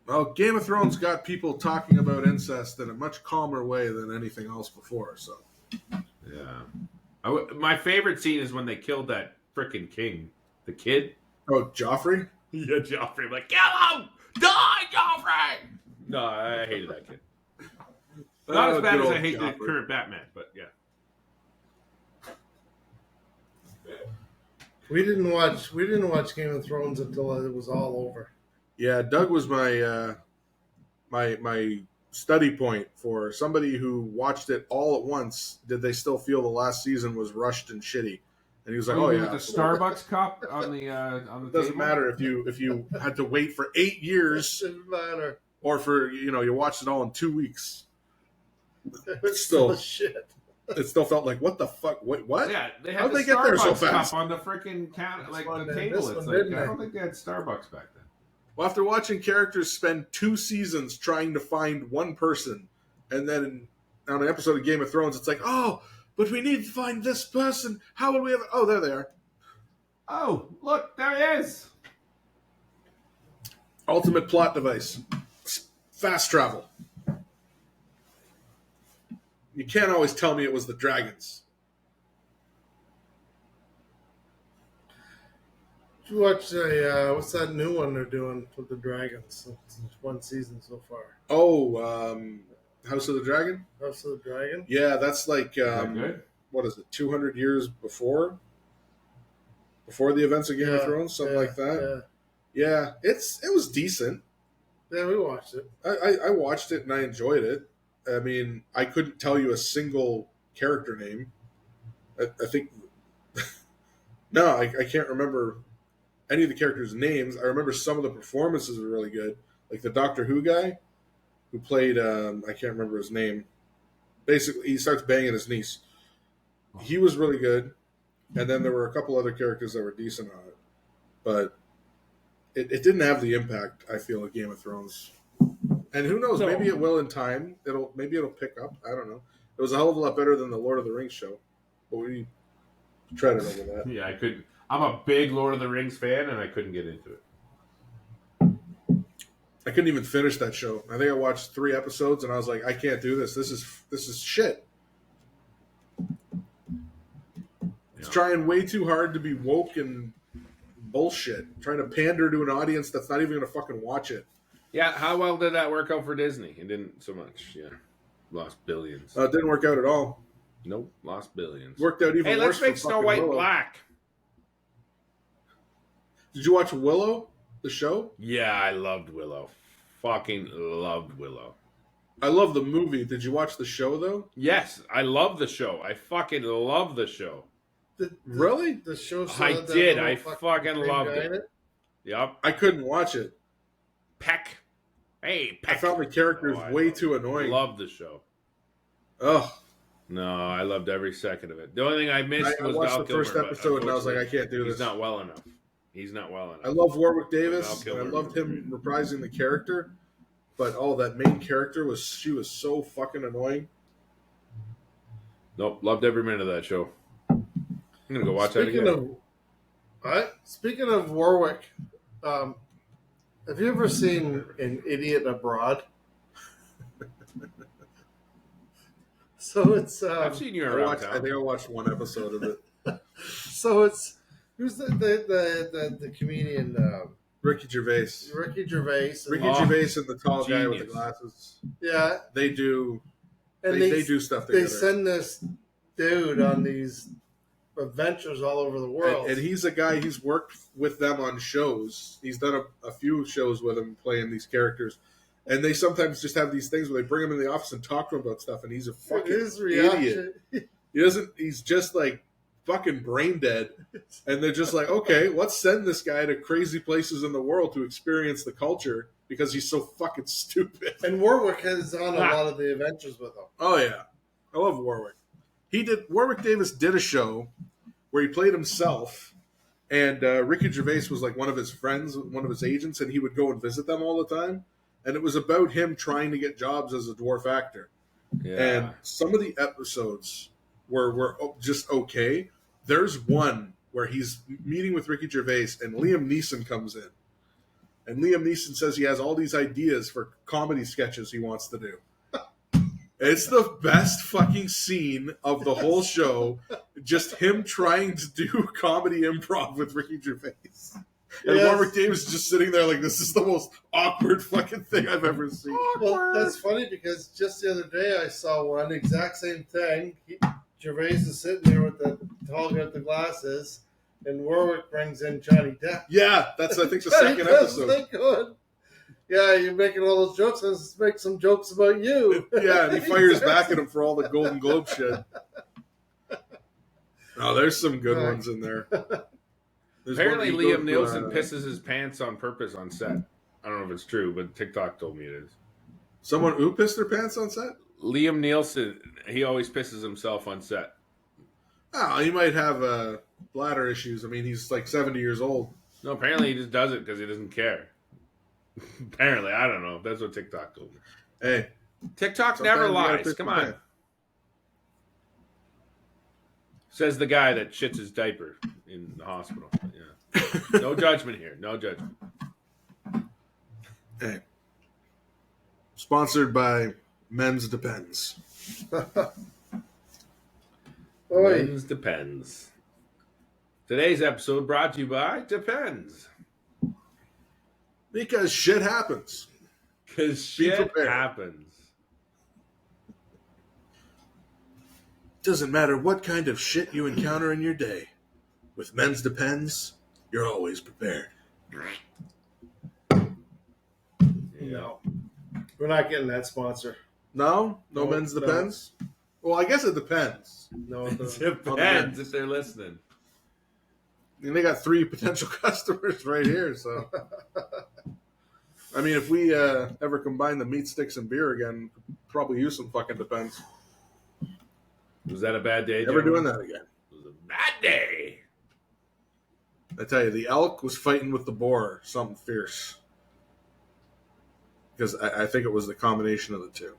Well, Game of Thrones got people talking about incest in a much calmer way than anything else before, so. Yeah. My favorite scene is when they killed that frickin' king. The kid. Oh, Joffrey? Yeah, Joffrey. I'm like, kill him! Die, Joffrey! No, I hated that kid. Not as bad as I hate the current Batman, but yeah. We didn't watch Game of Thrones until it was all over. Yeah, Doug was my study point for somebody who watched it all at once. Did they still feel the last season was rushed and shitty? And he was like, "Oh yeah." With the Starbucks cup on the It doesn't table? matter if you had to wait for 8 years Doesn't matter. or for you watched it all in 2 weeks. It's Still- shit. It still felt like, what the fuck? Wait, what? Yeah, they had How'd the they get there so Starbucks fast? cup on the freaking counter, like one the did. table. This It's one like didn't I they? don't think they had Starbucks back then. Well, after watching characters spend 2 seasons trying to find one person, and then on an episode of Game of Thrones, it's like, oh, but we need to find this person. How will we have? Oh, there they are. Oh, look, there he is. Ultimate plot device. Fast travel. You can't always tell me it was the dragons. Did you watch what's that new one they're doing with the dragons? It's one season so far. Oh, House of the Dragon? House of the Dragon? Yeah, that's like, Is that good? what is it, 200 years before? Before the events of Game of Thrones? Something like that? Yeah, it was decent. Yeah, we watched it. I watched it and I enjoyed it. I mean, I couldn't tell you a single character name. I think... No, I can't remember any of the characters' names. I remember some of the performances were really good. Like the Doctor Who guy who played, I can't remember his name. Basically, he starts banging his niece. He was really good. And then there were a couple other characters that were decent on it. But it didn't have the impact, I feel, of Game of Thrones. And who knows, maybe it will in time. Maybe it'll pick up. I don't know. It was a hell of a lot better than the Lord of the Rings show. But we treaded over that. Yeah, I couldn't. I'm a big Lord of the Rings fan, and I couldn't get into it. I couldn't even finish that show. I think I watched 3 episodes, and I was like, I can't do this. This is shit. It's trying way too hard to be woke and bullshit. Trying to pander to an audience that's not even going to fucking watch it. Yeah, how well did that work out for Disney? It didn't so much. Yeah, lost billions. It didn't work out at all. Nope, lost billions. Worked out even Hey, worse let's make for Snow fucking White Willow. black. Did you watch Willow, the show? Yeah, I loved Willow. Fucking loved Willow. I love the movie. Did you watch the show, though? Yes, I love the show. I fucking love the show. Really? The show. I saw that did. little I fucking green loved guy in it. Yep. I couldn't watch it. Peck. Hey, Peck. I found the characters I way too annoying. Loved the show. Ugh. No, I loved every second of it. The only thing I missed I was watched Val the first Kilmer, episode and I was like, I unfortunately, can't do this. He's not well enough. He's not well enough. I love Warwick Davis. Val And Kilmer. I loved him reprising the character. But that main character she was so fucking annoying. Nope, loved every minute of that show. I'm gonna go watch that again. Speaking of Warwick, have you ever seen An Idiot Abroad? So it's I've seen you I around town. think I watched one episode of it. so it's who's the comedian Ricky Gervais. Ricky Gervais. Ricky Gervais and the tall guy with the Genius. glasses. Yeah, They do. and They do stuff together. They send this dude on these adventures all over the world. And he's a guy, he's worked with them on shows. He's done a few shows with them playing these characters. And they sometimes just have these things where they bring him in the office and talk to him about stuff. And he's a fucking His idiot. reaction. He's just like fucking brain dead. And they're just like, okay, let's send this guy to crazy places in the world to experience the culture because he's so fucking stupid. And Warwick is on a lot of the adventures with him. Oh, yeah. I love Warwick. Warwick Davis did a show where he played himself, and Ricky Gervais was like one of his friends, one of his agents, and he would go and visit them all the time. And it was about him trying to get jobs as a dwarf actor. Yeah. And some of the episodes were just okay. There's one where he's meeting with Ricky Gervais, and Liam Neeson comes in. And Liam Neeson says he has all these ideas for comedy sketches he wants to do. It's the best fucking scene of the whole show. Just him trying to do comedy improv with Ricky Gervais. And Warwick Davis is just sitting there like, this is the most awkward fucking thing I've ever seen. Well, that's funny because just the other day I saw one exact same thing. Gervais is sitting there with the tall guy with the glasses, and Warwick brings in Johnny Depp. Yeah, that's I think the Johnny second Depp's episode. that good. Yeah, you're making all those jokes. Let's make some jokes about you. Yeah, and he fires back at him for all the Golden Globe shit. Oh, there's some good ones in there. There's Apparently, one Liam Nielsen pisses his pants on purpose on set. I don't know if it's true, but TikTok told me it is. Someone who pissed their pants on set? Liam Nielsen, he always pisses himself on set. Oh, he might have bladder issues. I mean, he's like 70 years old. No, apparently he just does it because he doesn't care. Apparently, I don't know. That's what TikTok told me. Hey, TikTok never lies. Come on. Says the guy that shits his diaper in the hospital. Yeah. No judgment here. No judgment. Hey. Sponsored by Men's Depends. Men's Depends. Today's episode brought to you by Depends. Because shit happens. Because shit happens. Doesn't matter what kind of shit you encounter in your day. With Men's Depends, you're always prepared. No. We're not getting that sponsor. No? No Men's Depends? Well, I guess it depends. No, it depends if they're listening. And they got 3 potential customers right here, so. I mean, if we ever combine the meat sticks and beer again, probably use some fucking Depends. Was that a bad day? Never doing that again. It was a bad day. I tell you, the elk was fighting with the boar, something fierce. Because I think it was the combination of the two.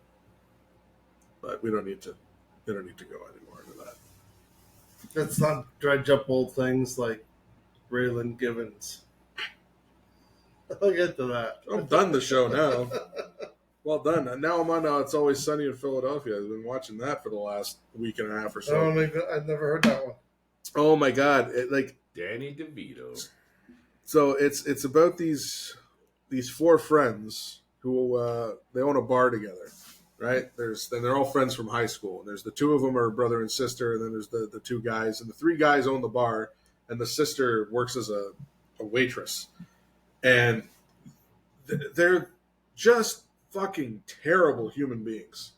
But we don't need to go anymore into that. Let's not dredge up old things like Raylan Givens. I'll get to that. I'm done the show now. Well done. And now I'm on It's Always Sunny in Philadelphia. I've been watching that for the last week and a half or so. I've never heard that one. Oh my God. Danny DeVito. So it's about these 4 friends who they own a bar together, right? Then they're all friends from high school. There's the 2 of them are brother and sister, and then there's the 2 guys, and the 3 guys own the bar, and the sister works as a waitress. And they're just fucking terrible human beings.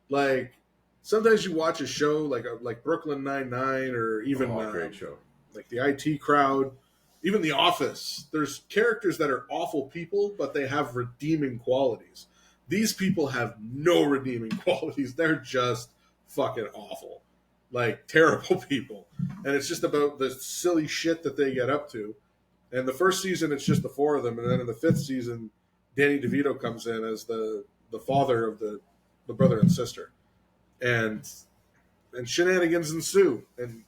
Like, sometimes you watch a show like Brooklyn Nine-Nine or even great show. Like the IT Crowd, even The Office. There's characters that are awful people, but they have redeeming qualities. These people have no redeeming qualities. They're just fucking awful. Like, terrible people. And it's just about the silly shit that they get up to. And the first season, it's just the 4 of them. And then in the 5th season, Danny DeVito comes in as the father of the brother and sister. And shenanigans ensue. And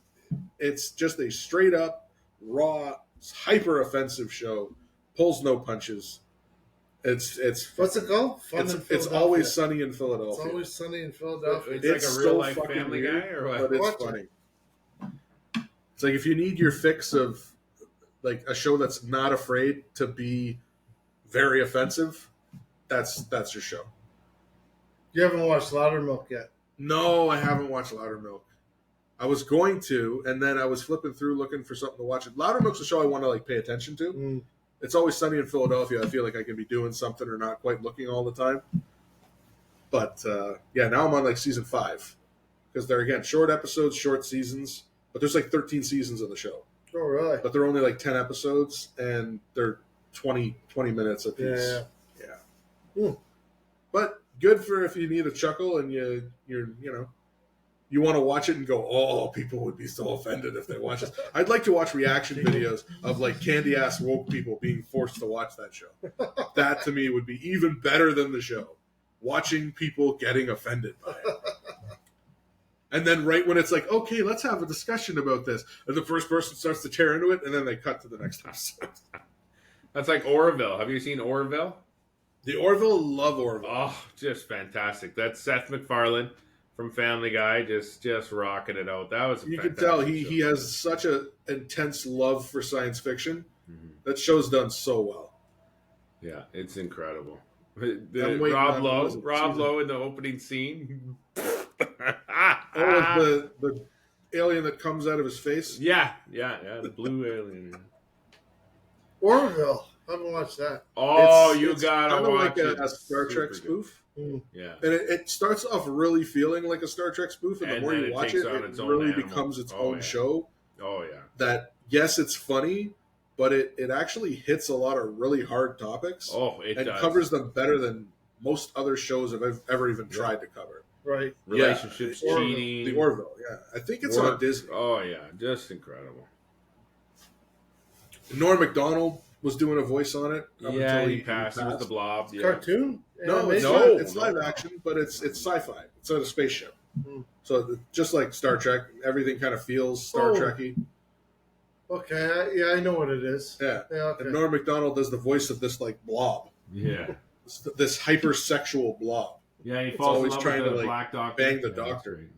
it's just a straight up, raw, hyper offensive show. Pulls no punches. It's what's it called? It's Always Sunny in Philadelphia. It's Always Sunny in Philadelphia. It's like a real life Family Guy, or what? But it's funny. It's like if you need your fix of like a show that's not afraid to be very offensive, that's your show. You haven't watched Loudermilk yet? No, I haven't watched Loudermilk. I was going to, and then I was flipping through looking for something to watch. Loudermilk's a show I want to pay attention to. Mm. It's Always Sunny in Philadelphia. I feel like I can be doing something or not quite looking all the time. But now I'm on season 5 because they're again short episodes, short seasons. But there's 13 seasons of the show. Oh, really? But they're only 10 episodes, and they're 20 minutes a piece. Yeah. But good for if you need a chuckle and you want to watch it and go, oh, people would be so offended if they watch this. I'd like to watch reaction videos of candy ass woke people being forced to watch that show. That to me would be even better than the show. Watching people getting offended by it. And then right when it's okay, let's have a discussion about this. And the first person starts to tear into it, and then they cut to the next episode. That's like Orville. Have you seen Orville? The Orville, love Orville. Oh, just fantastic. That's Seth MacFarlane from Family Guy, just rocking it out. That was you can tell he has such an intense love for science fiction. Mm-hmm. That show's done so well. Yeah, it's incredible. Rob Lowe in the opening scene. The alien that comes out of his face. Yeah, the blue alien. Orville. I haven't watched that. Oh, It's gotta kinda watch like it. a Star Super Trek good. spoof. Yeah. And it starts off really feeling like a Star Trek spoof, and the And more then you it watch takes it, on it its own really animal. becomes its Oh, own yeah. show. Oh, yeah. That, yes, it's funny, but it actually hits a lot of really hard topics. Oh, it and does. covers them better than most other shows have ever even tried to cover. Right. Relationships, Yeah, cheating. The Orville, yeah. I think it's work. on Disney. Oh, yeah. Just incredible. Norm Macdonald was doing a voice on it. Up Yeah, until he passed. He was the Blob. Yeah. Cartoon? No, it's, Animation? it's live action, but it's sci-fi. It's on a spaceship. So just like Star Trek, everything kind of feels Star Trek-y. Okay, I know what it is. Yeah. Okay. And Norm Macdonald does the voice of this like blob. Yeah. This hypersexual blob. Yeah, he falls in always love trying with to, the like, black doctor. bang the Yeah, that's doctor. great.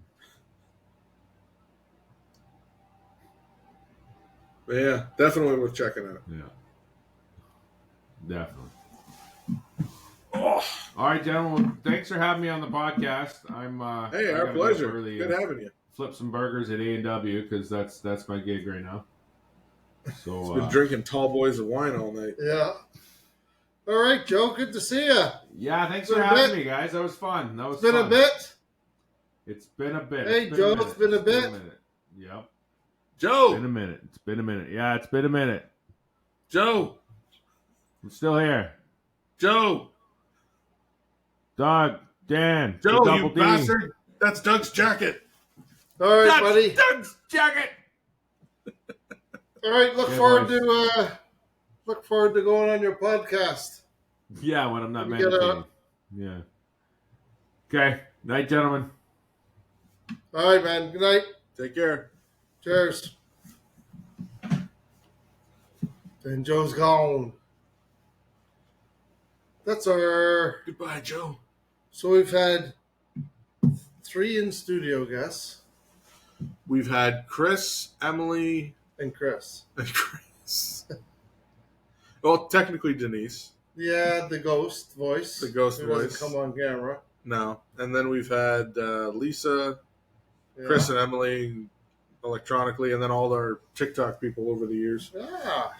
But yeah, definitely worth checking out. Yeah. Definitely. Oh. All right, gentlemen. Thanks for having me on the podcast. Hey, I our gotta pleasure. go early Good and having you. flip some burgers at A&W because that's my gig right now. So He's been drinking tall boys of wine all night. Yeah. All right, Joe. Good to see you. yeah, thanks It's for been a having bit. me, guys. That was fun. That was It's been fun. a bit. It's been a bit. Hey, Joe, it's been a bit. Yep. Joe! It's been a minute. It's been a minute. Yeah, it's been a minute. Joe! I'm still here. Joe! Doug, Dan, Joe, the you Double D. bastard! That's Doug's jacket. All right, That's buddy. Doug's jacket. All right, look Yeah, forward to going on your podcast. Yeah, when I'm not Let me get meditating. Yeah. Okay. Night, gentlemen. All right, man. Good night. Take care. Cheers. And Joe's gone. That's our. Goodbye, Joe. So we've had 3 in studio guests We've had Chris, Emily, and Chris. and Chris. Well, technically Denise. Yeah, the ghost voice. The ghost Who voice. doesn't come on camera. No. And then we've had Lisa, Yeah. Chris, and Emily electronically, and then all our TikTok people over the years. Ah.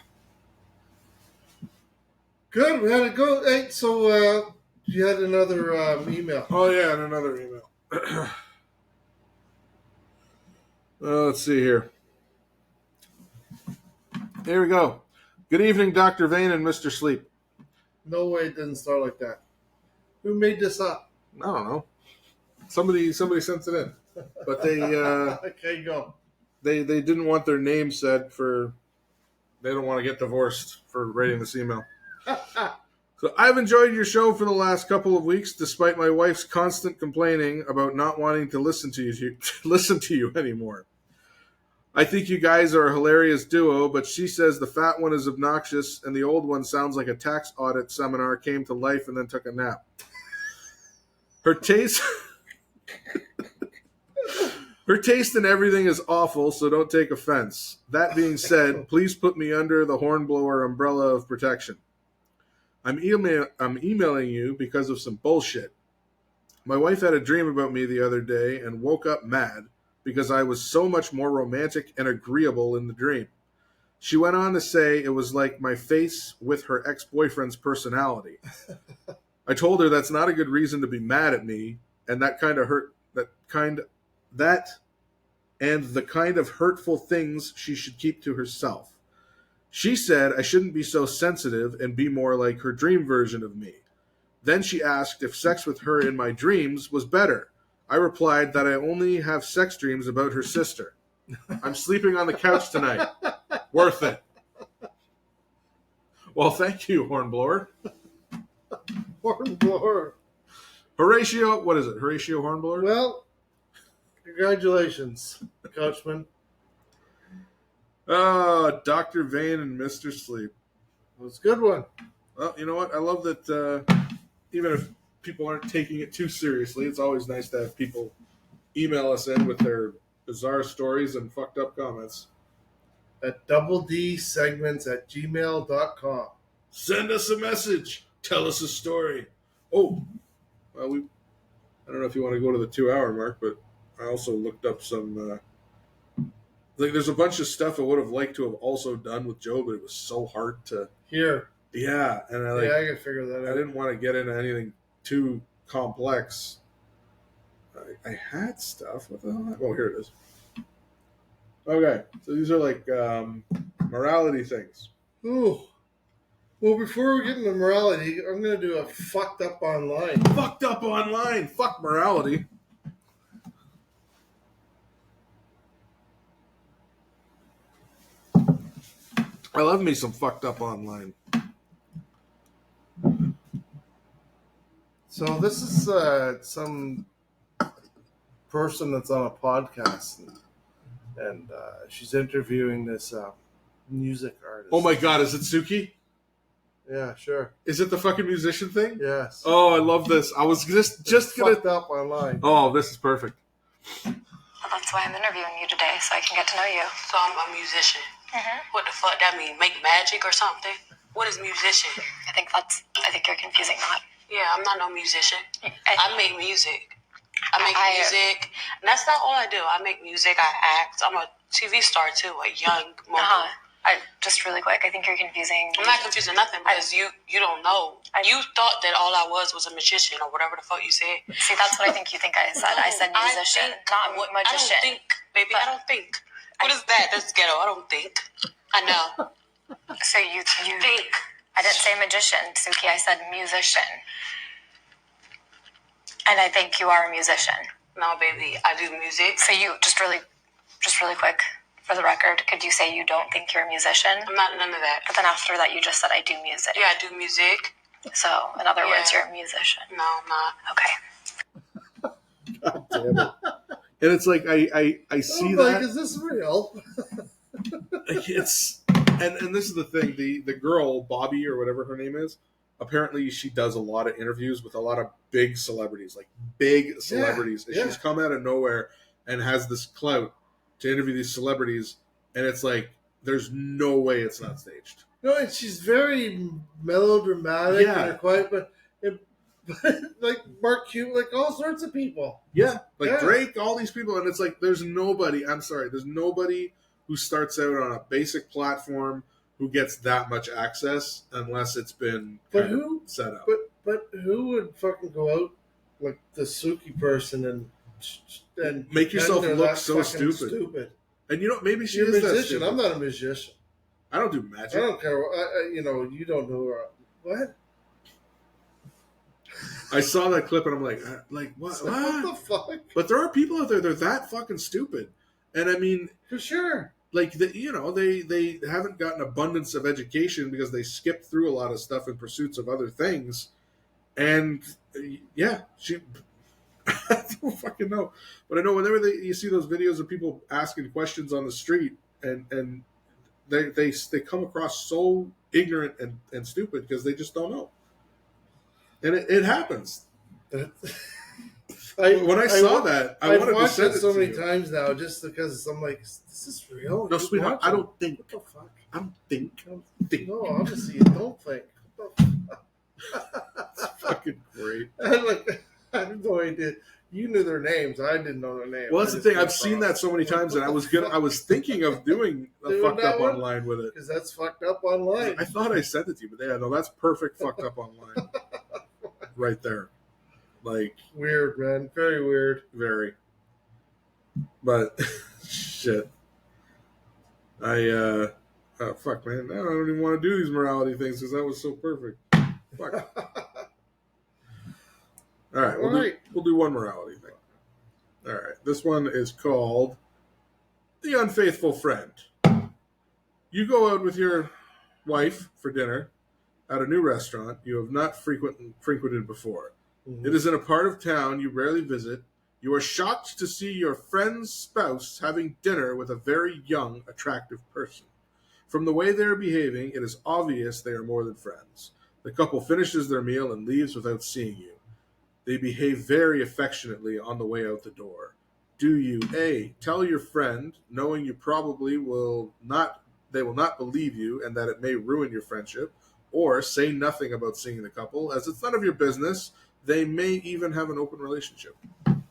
Good. We had a go. Hey, so you had another email. Oh, yeah, and another email. Let's see here. Here we go. Good evening, Dr. Vane and Mr. Sleep. No way it didn't start like that. Who made this up? I don't know. Somebody sent it in, but they Okay, go. they didn't want their name said for. They don't want to get divorced for writing this email. So I've enjoyed your show for the last couple of weeks, despite my wife's constant complaining about not wanting to listen to you anymore. I think you guys are a hilarious duo, but she says the fat one is obnoxious and the old one sounds like a tax audit seminar came to life and then took a nap. Her taste in everything is awful, so don't take offense. That being said, please put me under the hornblower umbrella of protection. I'm emailing you because of some bullshit. My wife had a dream about me the other day and woke up mad because I was so much more romantic and agreeable in the dream. She went on to say it was like my face with her ex-boyfriend's personality. I told her that's not a good reason to be mad at me, and the kind of hurtful things she should keep to herself. She said I shouldn't be so sensitive and be more like her dream version of me. Then she asked if sex with her in my dreams was better. I replied that I only have sex dreams about her sister. I'm sleeping on the couch tonight. Worth it. Well, thank you, Hornblower. Hornblower. Horatio, what is it? Horatio Hornblower? Well, congratulations, Coachman. Dr. Vane and Mr. Sleep. It was a good one. Well, you know what? I love that even if people aren't taking it too seriously, it's always nice to have people email us in with their bizarre stories and fucked up comments. At doubledsegments@gmail.com. Send us a message. Tell us a story. Oh, well, I don't know if you want to go to the 2-hour mark, but I also looked up some... there's a bunch of stuff I would have liked to have also done with Joe, but it was so hard to... Here. Yeah, and I can figure that I out. didn't want to get into anything too complex. I had stuff. What the hell? Oh, here it is. Okay, so these are like morality things. Ooh. Well, before we get into morality, I'm going to do a fucked up online. Fucked up online. Fuck morality. I love me some fucked up online. So this is some person that's on a podcast, and she's interviewing this music artist. Oh my god, is it Suki? Yeah, sure. Is it the fucking musician thing? Yes. Oh, I love this. I was just gonna. Fucked up online. Oh, this is perfect. Well, that's why I'm interviewing you today, so I can get to know you. So I'm a musician. What the fuck that mean? Make magic or something? What is musician? I think you're confusing that. Yeah, I'm not no musician. I make music. I make I- music. And that's not all I do. I make music, I act. I'm a TV star too, a young mogul. Just really quick, I think you're confusing. I'm not confusing nothing because you don't know. You thought that all I was a magician or whatever the fuck you said. See, that's what I think you think I said. I said musician, not magician. I don't think, baby. I don't think. What is that? That's ghetto. I don't think. I know. So you Think. I didn't say magician, Suki. I said musician. And I think you are a musician. No, baby. I do music. So you just really quick, for the record, could you say you don't think you're a musician? I'm not none of that. But then after that, you just said I do music. Yeah, I do music. So, in other words, Yeah. you're a musician. No, I'm not. Okay. God damn it. And it's like I see I'm that. like, is this real? It's and this is the thing. The girl Bobby or whatever her name is. Apparently, she does a lot of interviews with a lot of big celebrities, and she's come out of nowhere and has this clout to interview these celebrities, and it's like there's no way it's not staged. No, and she's very melodramatic Yeah. and quiet, but like Mark Cuban, like all sorts of people. Yeah, like Yeah. Drake, all these people, and it's like there's nobody who starts out on a basic platform who gets that much access unless it's been But kind of who? set up. But who would fucking go out like the Suki person and Make yourself pretend look they're that so fucking stupid. And maybe she You're a is that musician. stupid. I'm not a musician. I don't do I magic. don't care. You don't know what. I saw that clip and I'm like what? What the fuck? But there are people out there that are that fucking stupid, and I mean, For sure. like they haven't gotten abundance of education because they skipped through a lot of stuff in pursuits of other things, and yeah, she. I don't fucking know, but I know whenever you see those videos of people asking questions on the street, and they come across so ignorant and stupid because they just don't know, and it happens. When I saw that, I I've wanted to watched send it it so to many you. times now, just because I'm like, is this real? No, sweetheart, I don't think. What the fuck? I don't think. No, obviously you don't think. What the It's fucking great. Like, I had no idea. You knew their names. I didn't know their names. Well, that's the thing. I've seen that so many times, and I was thinking of doing a Doing fucked that up one? online with it. Because that's fucked up online. I thought I sent it to you, but yeah, no, that's perfect fucked up online, right there. Like Weird, man. Very weird. very. But shit, oh, fuck, man. Now I don't even want to do these morality things because that was so perfect. Fuck. All right, we'll do one morality thing. All right, this one is called The Unfaithful Friend. You go out with your wife for dinner at a new restaurant you have not frequented before. Mhm. It is in a part of town you rarely visit. You are shocked to see your friend's spouse having dinner with a very young, attractive person. From the way they are behaving, it is obvious they are more than friends. The couple finishes their meal and leaves without seeing you. They behave very affectionately on the way out the door. Do you A, tell your friend, knowing you probably they will not believe you and that it may ruin your friendship, or say nothing about seeing the couple, as it's none of your business. They may even have an open relationship. I'd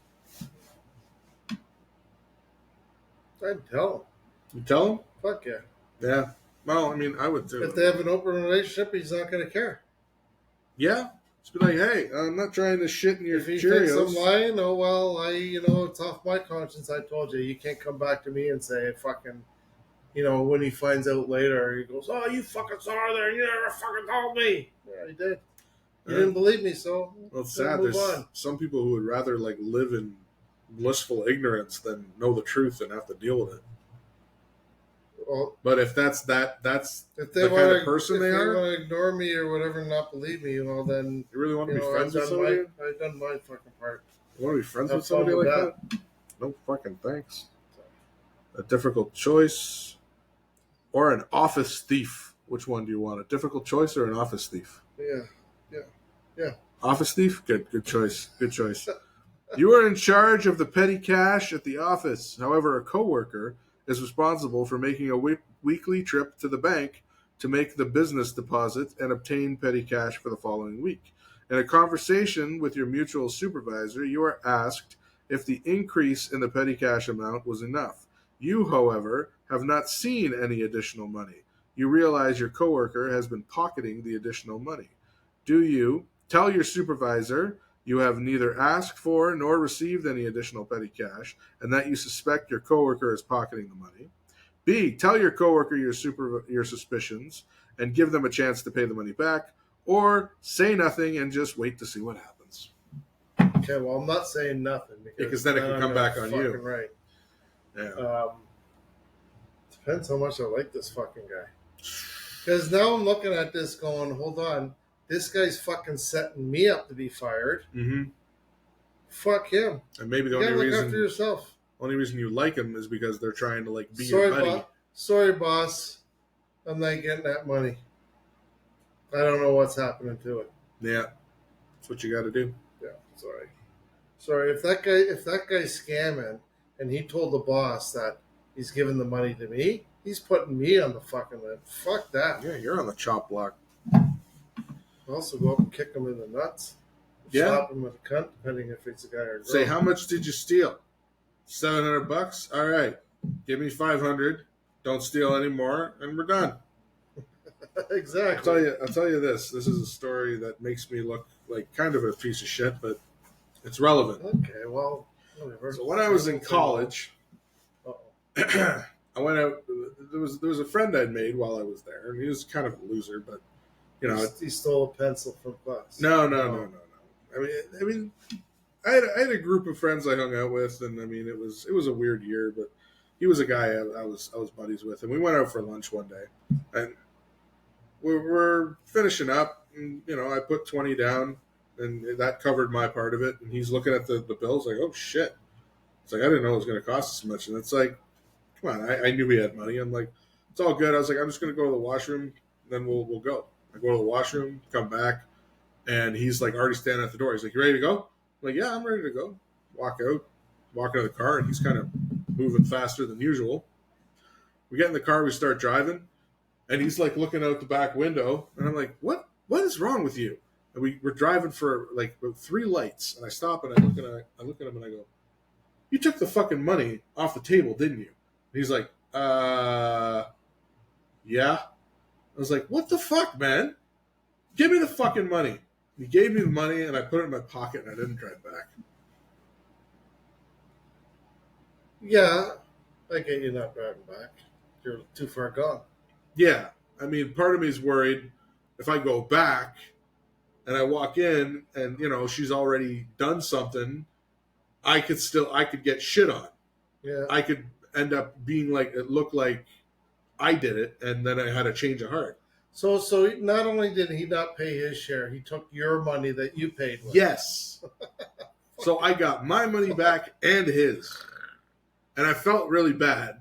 tell You tell them? them. Fuck yeah. Yeah. Well, I mean, I would too. If they have an open relationship, he's not going to care. Yeah. Just be like, hey, I'm not trying to shit in your If he Cheerios. thinks I'm lying, oh well, it's off my conscience. I told you, you can't come back to me and say fucking, when he finds out later, he goes, "Oh, you fucking saw her there, and you never fucking told me." Yeah, he did. You didn't believe me, so well, it's sad. There's some people who would rather like live in blissful ignorance than know the truth and have to deal with it. Well, but if that's if they the want kind of person they are, want to ignore me or whatever, and not believe me, then you really want to be friends with somebody. I've done my fucking part. You want to be friends with somebody like that? No fucking thanks. A difficult choice or an office thief. Which one do you want? A difficult choice or an office thief? Yeah. Office thief? Good choice. Good choice. You are in charge of the petty cash at the office. However, a coworker is responsible for making a weekly trip to the bank to make the business deposit and obtain petty cash for the following week. In a conversation with your mutual supervisor, you are asked if the increase in the petty cash amount was enough. You, however, have not seen any additional money. You realize your coworker has been pocketing the additional money. Do you tell your supervisor you have neither asked for nor received any additional petty cash, and that you suspect your coworker is pocketing the money? B, tell your coworker your suspicions and give them a chance to pay the money back, or say nothing and just wait to see what happens. Okay, well, I'm not saying nothing because then it can come back on you. Right. Yeah. Depends how much I like this fucking guy. Because now I'm looking at this going, hold on, this guy's fucking setting me up to be fired. Mm-hmm. Fuck him. And maybe the you only reason after yourself. Only reason you like him is because they're trying to be your buddy. Sorry, boss. I'm not getting that money. I don't know what's happening to it. Yeah, that's what you got to do. Yeah, sorry. If that guy's scamming and he told the boss that he's giving the money to me, he's putting me on the fucking list. Fuck that. Yeah, you're on the chop block. I'll also go up and kick him in the nuts. Yeah. Slap him with a cunt, depending if it's a guy or a girl. Say, how much did you steal? $700. All right, give me 500. Don't steal anymore, and we're done. Exactly. I'll tell you this. This is a story that makes me look like kind of a piece of shit, but it's relevant. Okay, well, whatever. So when I was in college, I went out. There was a friend I'd made while I was there, and he was kind of a loser, but he stole a pencil from class. No. I mean, I had a group of friends I hung out with, and I mean, it was a weird year, but he was a guy I was buddies with, and we went out for lunch one day, and we're finishing up, and I put 20 down, and that covered my part of it, and he's looking at the bills like, oh shit, it's like I didn't know it was going to cost us much, and it's like, come on, I knew we had money. I'm like, it's all good. I was like, I'm just going to go to the washroom, then we'll go. I go to the washroom, come back, and he's like already standing at the door. He's like, you ready to go? I'm like, yeah, I'm ready to go. Walk into the car, and he's kind of moving faster than usual. We get in the car, we start driving, and he's like looking out the back window, and I'm like, what is wrong with you? And we're driving for like 3 lights, and I stop and I look at him and I go, you took the fucking money off the table, didn't you? And he's like, yeah. I was like, what the fuck, man? Give me the fucking money. He gave me the money, and I put it in my pocket, and I didn't drive back. Yeah, I get you not driving back. You're too far gone. Yeah. I mean, part of me is worried if I go back and I walk in and, she's already done something, I could get shit on. Yeah. I could end up being like, it looked like I did it, and then I had a change of heart. So not only did he not pay his share, he took your money that you paid with. Yes. So I got my money back and his. And I felt really bad.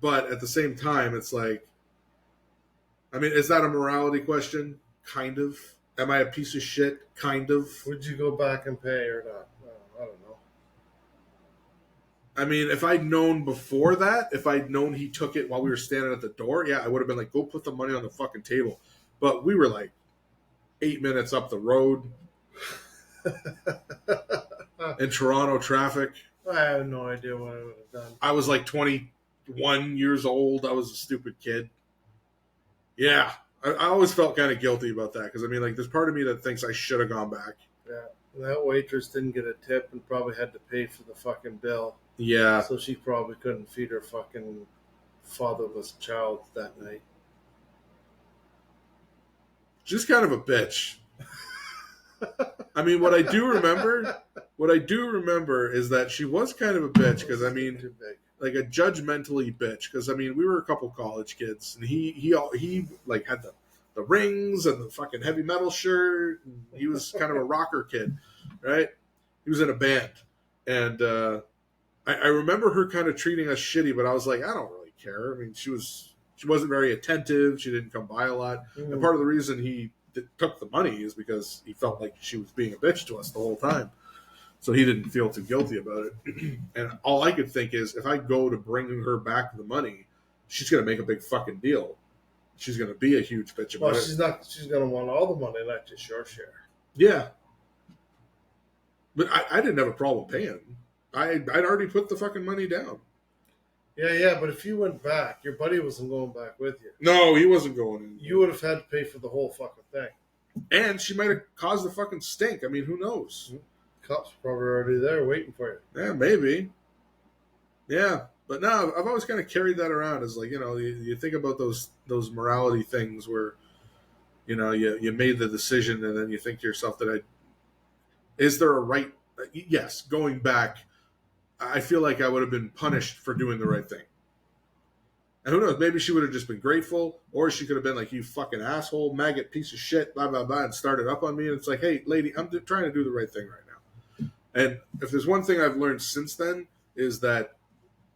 But at the same time, it's like, I mean, is that a morality question? Kind of. Am I a piece of shit? Kind of. Would you go back and pay or not? I don't know. I mean, if I'd known before that, if I'd known he took it while we were standing at the door, yeah, I would have been like, go put the money on the fucking table. But we were like 8 minutes up the road in Toronto traffic. I have no idea what I would have done. I was like 21 years old. I was a stupid kid. Yeah. I always felt kind of guilty about that because, I mean, like, there's part of me that thinks I should have gone back. Yeah. And that waitress didn't get a tip and probably had to pay for the fucking bill. Yeah. So she probably couldn't feed her fucking fatherless child that night. She's kind of a bitch. I mean, what I do remember is that she was kind of a bitch because, I mean, Too big. like a judgmentally bitch. Because, I mean, we were a couple college kids, and he like had the rings and the fucking heavy metal shirt. And he was kind of a rocker kid, right? He was in a band, and I remember her kind of treating us shitty, but I was like, I don't really care. I mean, she wasn't very attentive. She didn't come by a lot, and part of the reason he took the money is because he felt like she was being a bitch to us the whole time. So he didn't feel too guilty about it. And all I could think is, if I go to bring her back the money, she's going to make a big fucking deal. She's going to be a huge bitch about it. She's not. She's going to want all the money, not just your share. Yeah. But I didn't have a problem paying. I'd already put the fucking money down. Yeah, but if you went back, your buddy wasn't going back with you. No, he wasn't going in. You would have had to pay for the whole fucking thing. And she might have caused the fucking stink. I mean, who knows? Cops are probably already there waiting for you. Yeah, maybe. Yeah, but no, I've always kind of carried that around as, like, you know, you think about those morality things where, you know, you made the decision and then you think to yourself is there a right? Yes, going back, I feel like I would have been punished for doing the right thing. And who knows, maybe she would have just been grateful, or she could have been like, you fucking asshole, maggot, piece of shit, blah, blah, blah, and started up on me. And it's like, hey, lady, I'm trying to do the right thing right now. And if there's one thing I've learned since then, is that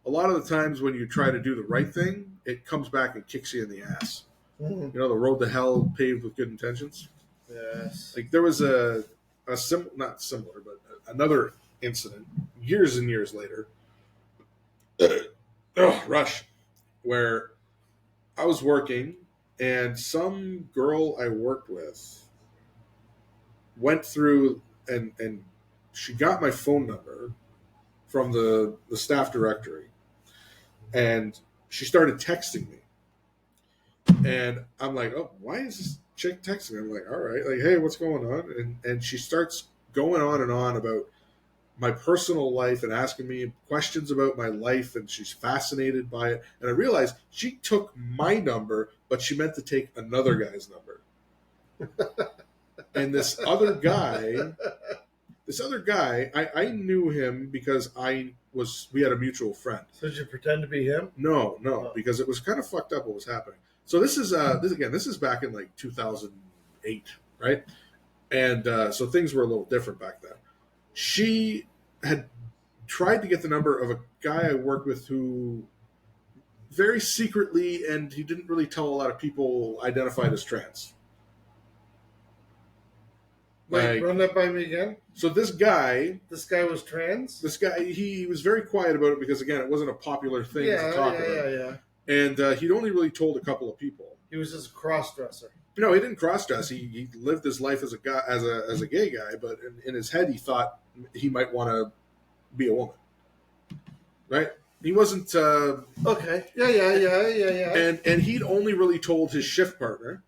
a lot of the times when you try to do the right thing, it comes back and kicks you in the ass. You know, the road to hell paved with good intentions? Yes. Like, there was not similar, but another incident years and years later. Rush. Where I was working and some girl I worked with went through and she got my phone number from the staff directory, and she started texting me. And I'm like, oh, why is this chick texting me? I'm like, all right, like, hey, what's going on? And she starts going on and on about my personal life and asking me questions about my life, and she's fascinated by it. And I realized she took my number, but she meant to take another guy's number. And this other guy, I knew him because we had a mutual friend. So did you pretend to be him? No, because it was kind of fucked up what was happening. So this is back in like 2008, right? And so things were a little different back then. She had tried to get the number of a guy I worked with who very secretly, and he didn't really tell a lot of people, identified as trans. Wait, run that by me again? So this guy was trans? This guy, he was very quiet about it because, again, it wasn't a popular thing to talk about. Yeah. And he'd only really told a couple of people. He was just a cross-dresser. No, he didn't cross-dress. He lived his life as a guy, as a gay guy, but in his head he thought he might want to be a woman. Right? He wasn't... okay. Yeah. And he'd only really told his shift partner.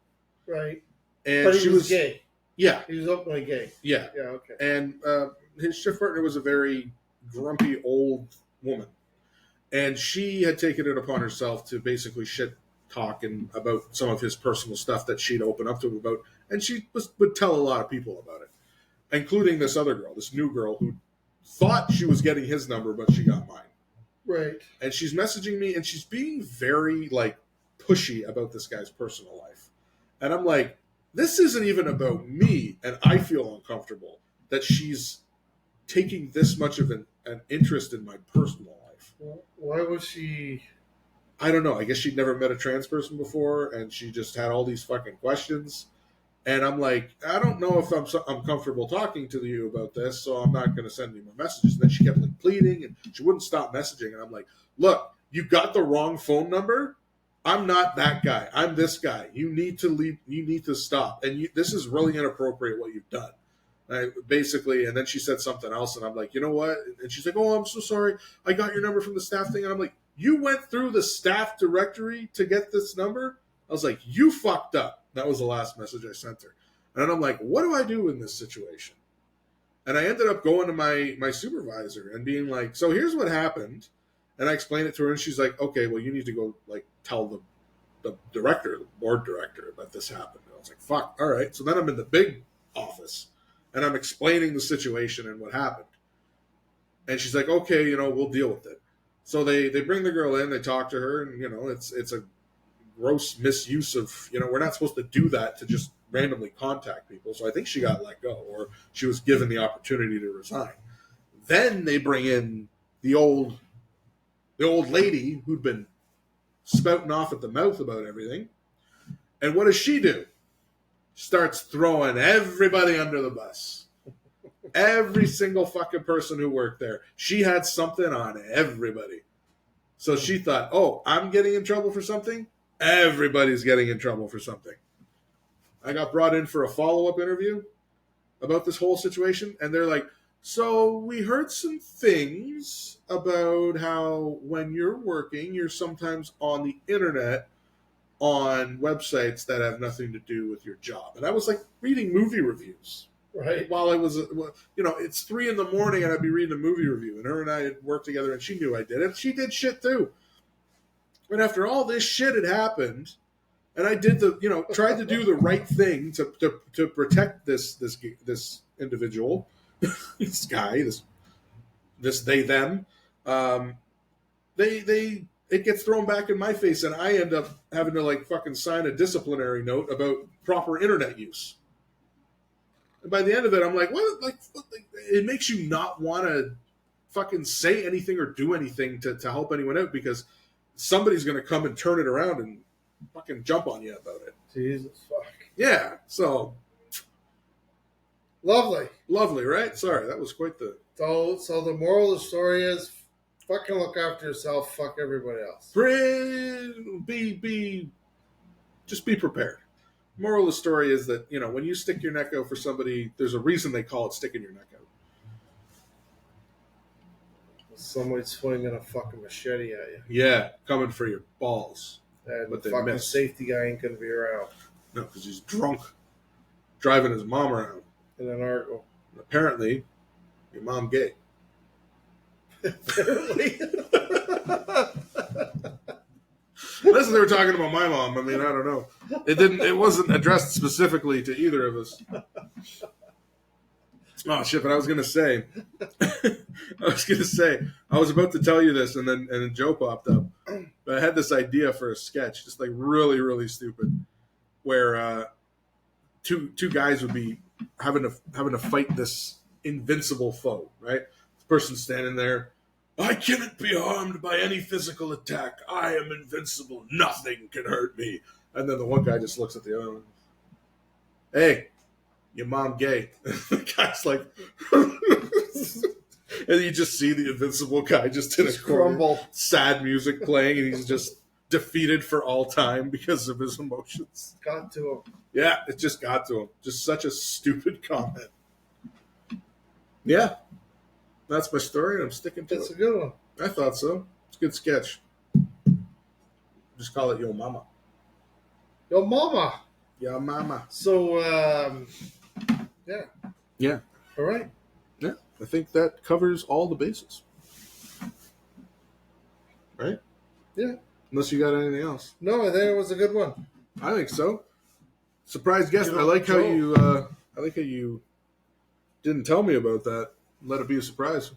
Right. And but he was gay. Yeah. He was openly gay. Yeah. Yeah, okay. And his shift partner was a very grumpy old woman. And she had taken it upon herself to basically shit talking about some of his personal stuff that she'd open up to him about. And she would tell a lot of people about it, including this other girl, this new girl who thought she was getting his number, but she got mine. Right. And she's messaging me, and she's being very, like, pushy about this guy's personal life. And I'm like, this isn't even about me, and I feel uncomfortable that she's taking this much of an interest in my personal life. Why was she... I don't know. I guess she'd never met a trans person before, and she just had all these fucking questions. And I'm like, I don't know if I'm comfortable talking to you about this, so I'm not going to send you my messages. And then she kept, like, pleading, and she wouldn't stop messaging. And I'm like, look, you got the wrong phone number. I'm not that guy. I'm this guy. You need to leave. You need to stop. And this is really inappropriate what you've done. Basically, and then she said something else, and I'm like, you know what? And she's like, oh, I'm so sorry. I got your number from the staff thing. And I'm like, you went through the staff directory to get this number? I was like, you fucked up. That was the last message I sent her. And then I'm like, what do I do in this situation? And I ended up going to my supervisor and being like, so here's what happened. And I explained it to her, and she's like, okay, well, you need to go like tell the director, the board director, that this happened. And I was like, fuck, all right. So then I'm in the big office, and I'm explaining the situation and what happened. And she's like, okay, we'll deal with it. So they bring the girl in, they talk to her, and, it's a gross misuse of, we're not supposed to do that to just randomly contact people. So I think she got let go, or she was given the opportunity to resign. Then they bring in the old lady who'd been spouting off at the mouth about everything. And what does she do? Starts throwing everybody under the bus. Every single fucking person who worked there. She had something on everybody. So she thought, oh, I'm getting in trouble for something? Everybody's getting in trouble for something. I got brought in for a follow-up interview about this whole situation, and they're like, so we heard some things about how when you're working, you're sometimes on the internet on websites that have nothing to do with your job. And I was like reading movie reviews. Right. While I was, it's 3 a.m. and I'd be reading a movie review, and her and I had worked together, and she knew I did it. She did shit too. And after all this shit had happened, and I did tried to do the right thing to protect this individual, this guy, this they them, it gets thrown back in my face, and I end up having to like fucking sign a disciplinary note about proper internet use. And by the end of it, I'm like, what? Like, it makes you not want to fucking say anything or do anything to help anyone out, because somebody's going to come and turn it around and fucking jump on you about it. Jesus fuck. Yeah. So lovely, right? Sorry, that was quite the. So the moral of the story is, fucking look after yourself. Fuck everybody else. Just be prepared. Moral of the story is that, when you stick your neck out for somebody, there's a reason they call it sticking your neck out. Somebody's swinging a fucking machete at you. Yeah, coming for your balls. And the fucking safety guy ain't going to be around. No, because he's drunk, driving his mom around. In an Argo. And apparently, your mom gay. Apparently. Unless they were talking about my mom. I mean, I don't know. It wasn't addressed specifically to either of us. Oh shit! But I was gonna say, I was about to tell you this, and then Joe popped up. But I had this idea for a sketch, just like really, really stupid, where two guys would be having to fight this invincible foe. Right? The person standing there. I cannot be harmed by any physical attack. I am invincible. Nothing can hurt me. And then the one guy just looks at the other one. Hey, your mom gay. The guy's like, and you just see the invincible guy just in a corner, sad music playing, and he's just defeated for all time because of his emotions. Got to him. Yeah, it just got to him. Just such a stupid comment. Yeah. That's my story, and I'm sticking to it. That's a good one. I thought so. It's a good sketch. Just call it Yo Mama. Yo Mama. Yo Mama. So, yeah. Yeah. All right. Yeah. I think that covers all the bases. Right? Yeah. Unless you got anything else. No, I think it was a good one. I think so. Surprise guest. I like how you didn't tell me about that. Let it be a surprise.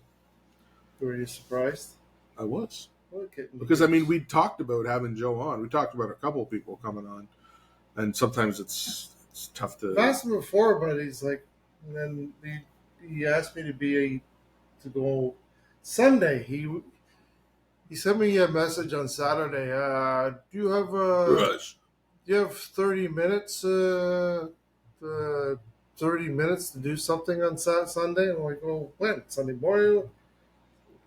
Were you surprised? I was. Okay. Because, we talked about having Joe on. We talked about a couple of people coming on. And sometimes it's tough to... I've asked him before, but he's like... And then he asked me to go Sunday. He sent me a message on Saturday. Do you have 30 minutes? 30 minutes to do something on Sunday? And I'm like, oh, when? Sunday morning?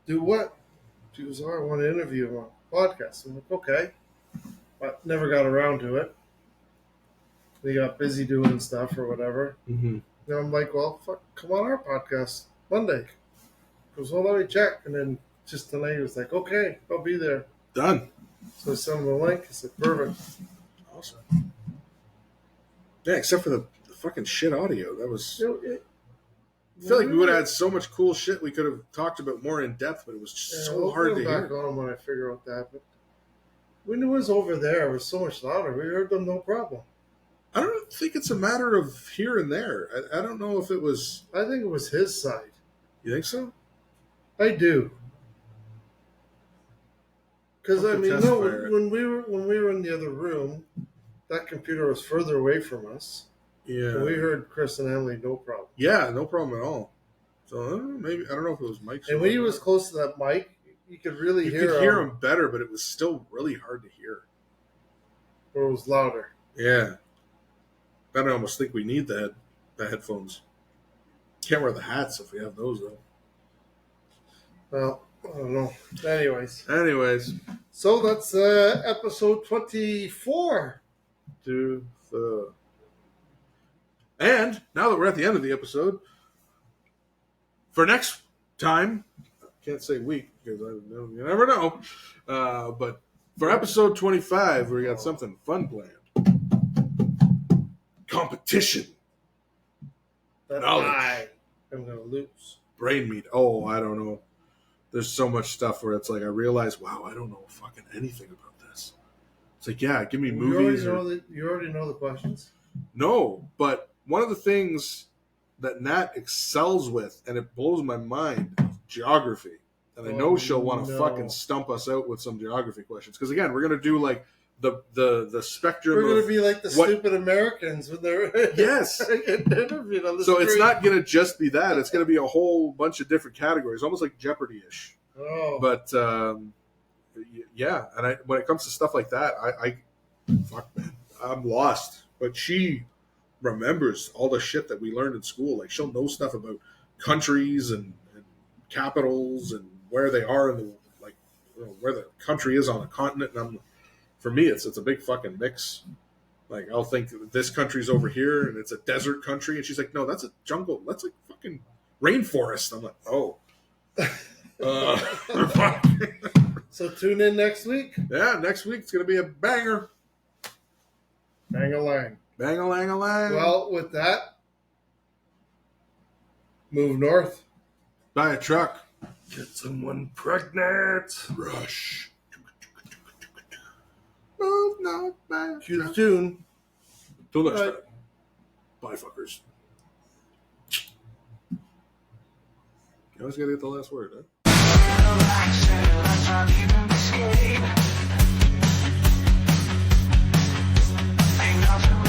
Do what? She goes, I want to interview him on a podcast. I'm like, okay. But never got around to it. They got busy doing stuff or whatever. Mm-hmm. And I'm like, well, fuck, come on our podcast Monday. He goes, well, let me check. And then just tonight he was like, okay, I'll be there. Done. So I sent him a link. I said, perfect. awesome. Yeah, except for the fucking shit audio. That was. I feel like we would have had so much cool shit we could have talked about more in depth, but it was just so hard to hear. Back on when I figure out that, but when it was over there, it was so much louder. We heard them no problem. I don't think it's a matter of here and there. I don't know if it was. I think it was his side. You think so? I do. Because I mean, no, when we were in the other room, that computer was further away from us. Yeah. And we heard Chris and Emily no problem. Yeah, no problem at all. So I don't know if it was Mike's. And when he was close to that mic, you could really hear him. You could hear him better, but it was still really hard to hear. Or it was louder. Yeah. Then I almost think we need the headphones. Can't wear the hats if we have those, though. Well, I don't know. Anyways. So that's episode 24. And now that we're at the end of the episode, for next time, I can't say week because you never know, but for episode 25, we got something fun planned. Competition. That I am going to lose. Brain meat. Oh, I don't know. There's so much stuff where it's like I realize, wow, I don't know fucking anything about this. It's like, yeah, give me movies. You already know the questions? No, but one of the things that Nat excels with, and it blows my mind, is geography. And I know she'll want to fucking stump us out with some geography questions. Because again, we're going to do like the spectrum. We're going to be like the stupid Americans when they're interviewed on the So street. it's not going to just be that. It's going to be a whole bunch of different categories, almost like Jeopardy-ish. Oh. But yeah, and when it comes to stuff like that, fuck man, I'm lost. But she remembers all the shit that we learned in school. Like she'll know stuff about countries and capitals and where they are in the where the country is on a continent. And for me, it's a big fucking mix. Like I'll think this country's over here and it's a desert country, and she's like, no, that's a jungle. That's like fucking rainforest. I'm like, oh. So tune in next week. Yeah, next week it's gonna be a banger. Bang-a-lang. Bang-a-lang-a-lang. Well, with that, move north. Buy a truck. Get someone pregnant. Rush. Move north. Buy a truck. Cue the tune. Till next time. Bye, fuckers. You always gotta get the last word, huh? Ain't nothing